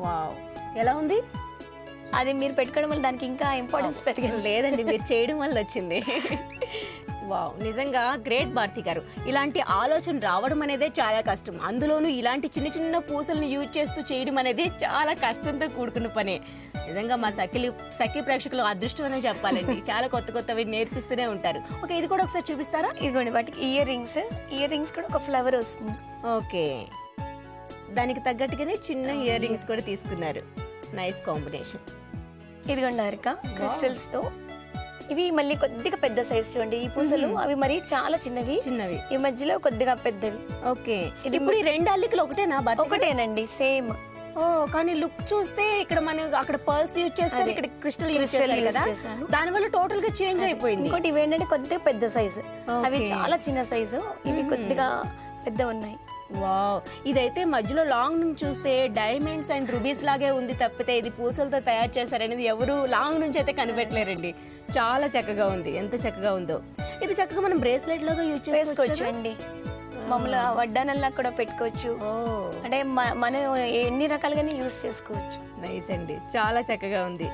[SPEAKER 8] వావ్, ఎలా ఉంది?
[SPEAKER 9] అది మీరు పెట్టుకోవడం వల్ల దానికి ఇంకా ఇంపార్టెన్స్ పెరిగింది.
[SPEAKER 8] లేదండి, మీరు చేయడం వల్ల వచ్చింది. వావ్, నిజంగా గ్రేట్ భారతి గారు. ఇలాంటి ఆలోచన రావడం అనేదే చాలా కష్టం, అందులోనూ ఇలాంటి చిన్న చిన్న పూసలను యూజ్ చేస్తూ చేయడం అనేది చాలా కష్టంతో కూడుకున్న పనే. నిజంగా మా సఖి ప్రేక్షకులు అదృష్టం అనే చెప్పాలండి, చాలా కొత్తవి నేర్పిస్తూనే ఉంటారు. ఓకే, ఇది కూడా ఒకసారి చూపిస్తారా?
[SPEAKER 9] ఇదిగోండి, వాటికి ఇయర్ రింగ్స్ కూడా ఒక ఫ్లవర్ వస్తుంది.
[SPEAKER 8] ఓకే, దానికి తగ్గట్టుగానే చిన్న ఇయర్ రింగ్స్ కూడా తీసుకున్నారు. Nice combination.
[SPEAKER 9] ఇదిగోండి హారిక, క్రిస్టల్స్ తో ఇవి మళ్ళీ కొద్దిగా పెద్ద సైజ్ చూడండి, ఈ పూసలు అవి మరి చాలా చిన్నవి, ఈ మధ్యలో కొద్దిగా పెద్దవి.
[SPEAKER 8] ఓకే, ఇప్పుడు ఈ 2 అల్లికలు ఒకటేనా?
[SPEAKER 9] ఒకటేనండి, సేమ్.
[SPEAKER 8] కానీ లుక్ చూస్తే ఇక్కడ మనం అక్కడ పర్ల్స్ యూజ్ చేస్తారు, ఇక్కడ క్రిస్టల్ యూజ్ చేస్తారు కదా, దాని వల్ల టోటల్ గా చేంజ్ అయిపోయింది.
[SPEAKER 9] ఇంకోటి ఇవేంటంటే కొద్దిగా పెద్ద సైజు, అవి చాలా చిన్న సైజు, ఇవి కొద్దిగా పెద్ద ఉన్నాయి.
[SPEAKER 8] వావ్, ఇదైతే మధ్యలో లాంగ్ నుంచి చూస్తే డైమండ్స్ అండ్ రూబీస్ లాగే ఉంది తప్పితే ఇది పూసలతో తయారు చేశారనేది ఎవరు లాంగ్ నుంచి అయితే కనిపెట్టలేరండి. చాలా చక్కగా ఉంది, ఎంత చక్కగా ఉందో. ఇది చక్కగా మనం బ్రేస్లెట్ లాగా యూజ్ చేసుకోవచ్చు
[SPEAKER 9] అండి, మామూలు వడ్డానల్లా కూడా పెట్టుకోవచ్చు, అంటే మనం ఎన్ని రకాలుగానే యూజ్ చేసుకోవచ్చు.
[SPEAKER 8] నైస్ అండి, చాలా చక్కగా ఉంది.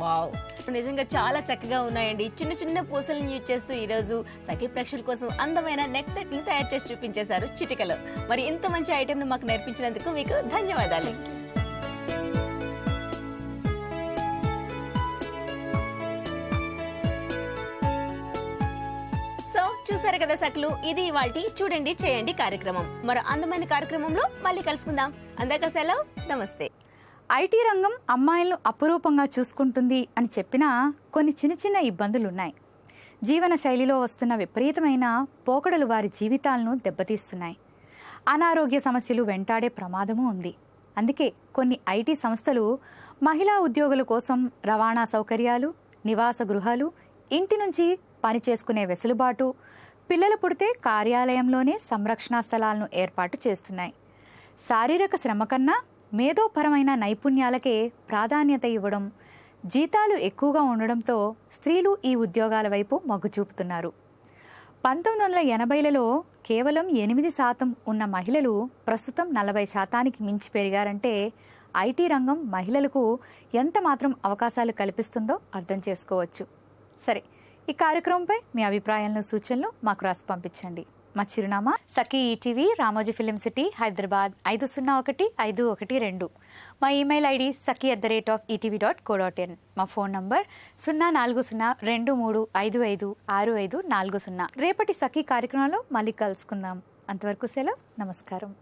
[SPEAKER 8] వావ్, నిజంగా చాలా చక్కగా ఉన్నాయండి. చిన్న చిన్న పూసలను యూజ్ చేస్తూ ఈ రోజు సఖి ప్రేక్షకుల కోసం అందమైన నెక్ సెట్ ని తయారు చేసి చూపించేశారు చిటికలో. మరి ఇంత మంచి ఐటెం ను మాకు నేర్పించినందుకు మీకు ధన్యవాదాలు. సో చూసారు కదా సఖులు, ఇది ఇవాల్టి చూడండి చేయండి కార్యక్రమం. మరో అందమైన కార్యక్రమంలో మళ్ళీ కలుసుకుందాం. అందాక సెలవు, నమస్తే.
[SPEAKER 1] ఐటీ రంగం అమ్మాయిలను అపురూపంగా చూసుకుంటుంది అని చెప్పినా కొన్ని చిన్న చిన్న ఇబ్బందులున్నాయి. జీవన శైలిలో వస్తున్న విపరీతమైన పోకడలు వారి జీవితాలను దెబ్బతీస్తున్నాయి. అనారోగ్య సమస్యలు వెంటాడే ప్రమాదము ఉంది. అందుకే కొన్ని ఐటీ సంస్థలు మహిళా ఉద్యోగుల కోసం రవాణా సౌకర్యాలు, నివాస గృహాలు, ఇంటి నుంచి పని చేసుకునే వెసులుబాటు, పిల్లలు పుడితే కార్యాలయంలోనే సంరక్షణా స్థలాలను ఏర్పాటు చేస్తున్నాయి. శారీరక శ్రమ కన్నా మేధోపరమైన నైపుణ్యాలకే ప్రాధాన్యత ఇవ్వడం, జీతాలు ఎక్కువగా ఉండడంతో స్త్రీలు ఈ ఉద్యోగాల వైపు మొగ్గు చూపుతున్నారు. 1980లలో కేవలం 8% ఉన్న మహిళలు ప్రస్తుతం 40% మించి పెరిగారంటే ఐటీ రంగం మహిళలకు ఎంత మాత్రం అవకాశాలు కల్పిస్తుందో అర్థం చేసుకోవచ్చు. సరే, ఈ కార్యక్రమంపై మీ అభిప్రాయాలను, సూచనలు మాకు రాసి పంపించండి. మా చిరునామా Sakhi ETV, Ramoji film city, Hyderabad 501512. మా ఈమెయిల్ ఐడి saki@etv.co.in. మా ఫోన్ నంబర్ 040235556540. రేపటి సఖీ కార్యక్రమంలో మళ్ళీ కలుసుకుందాం. అంతవరకు సెలవు. నమస్కారం.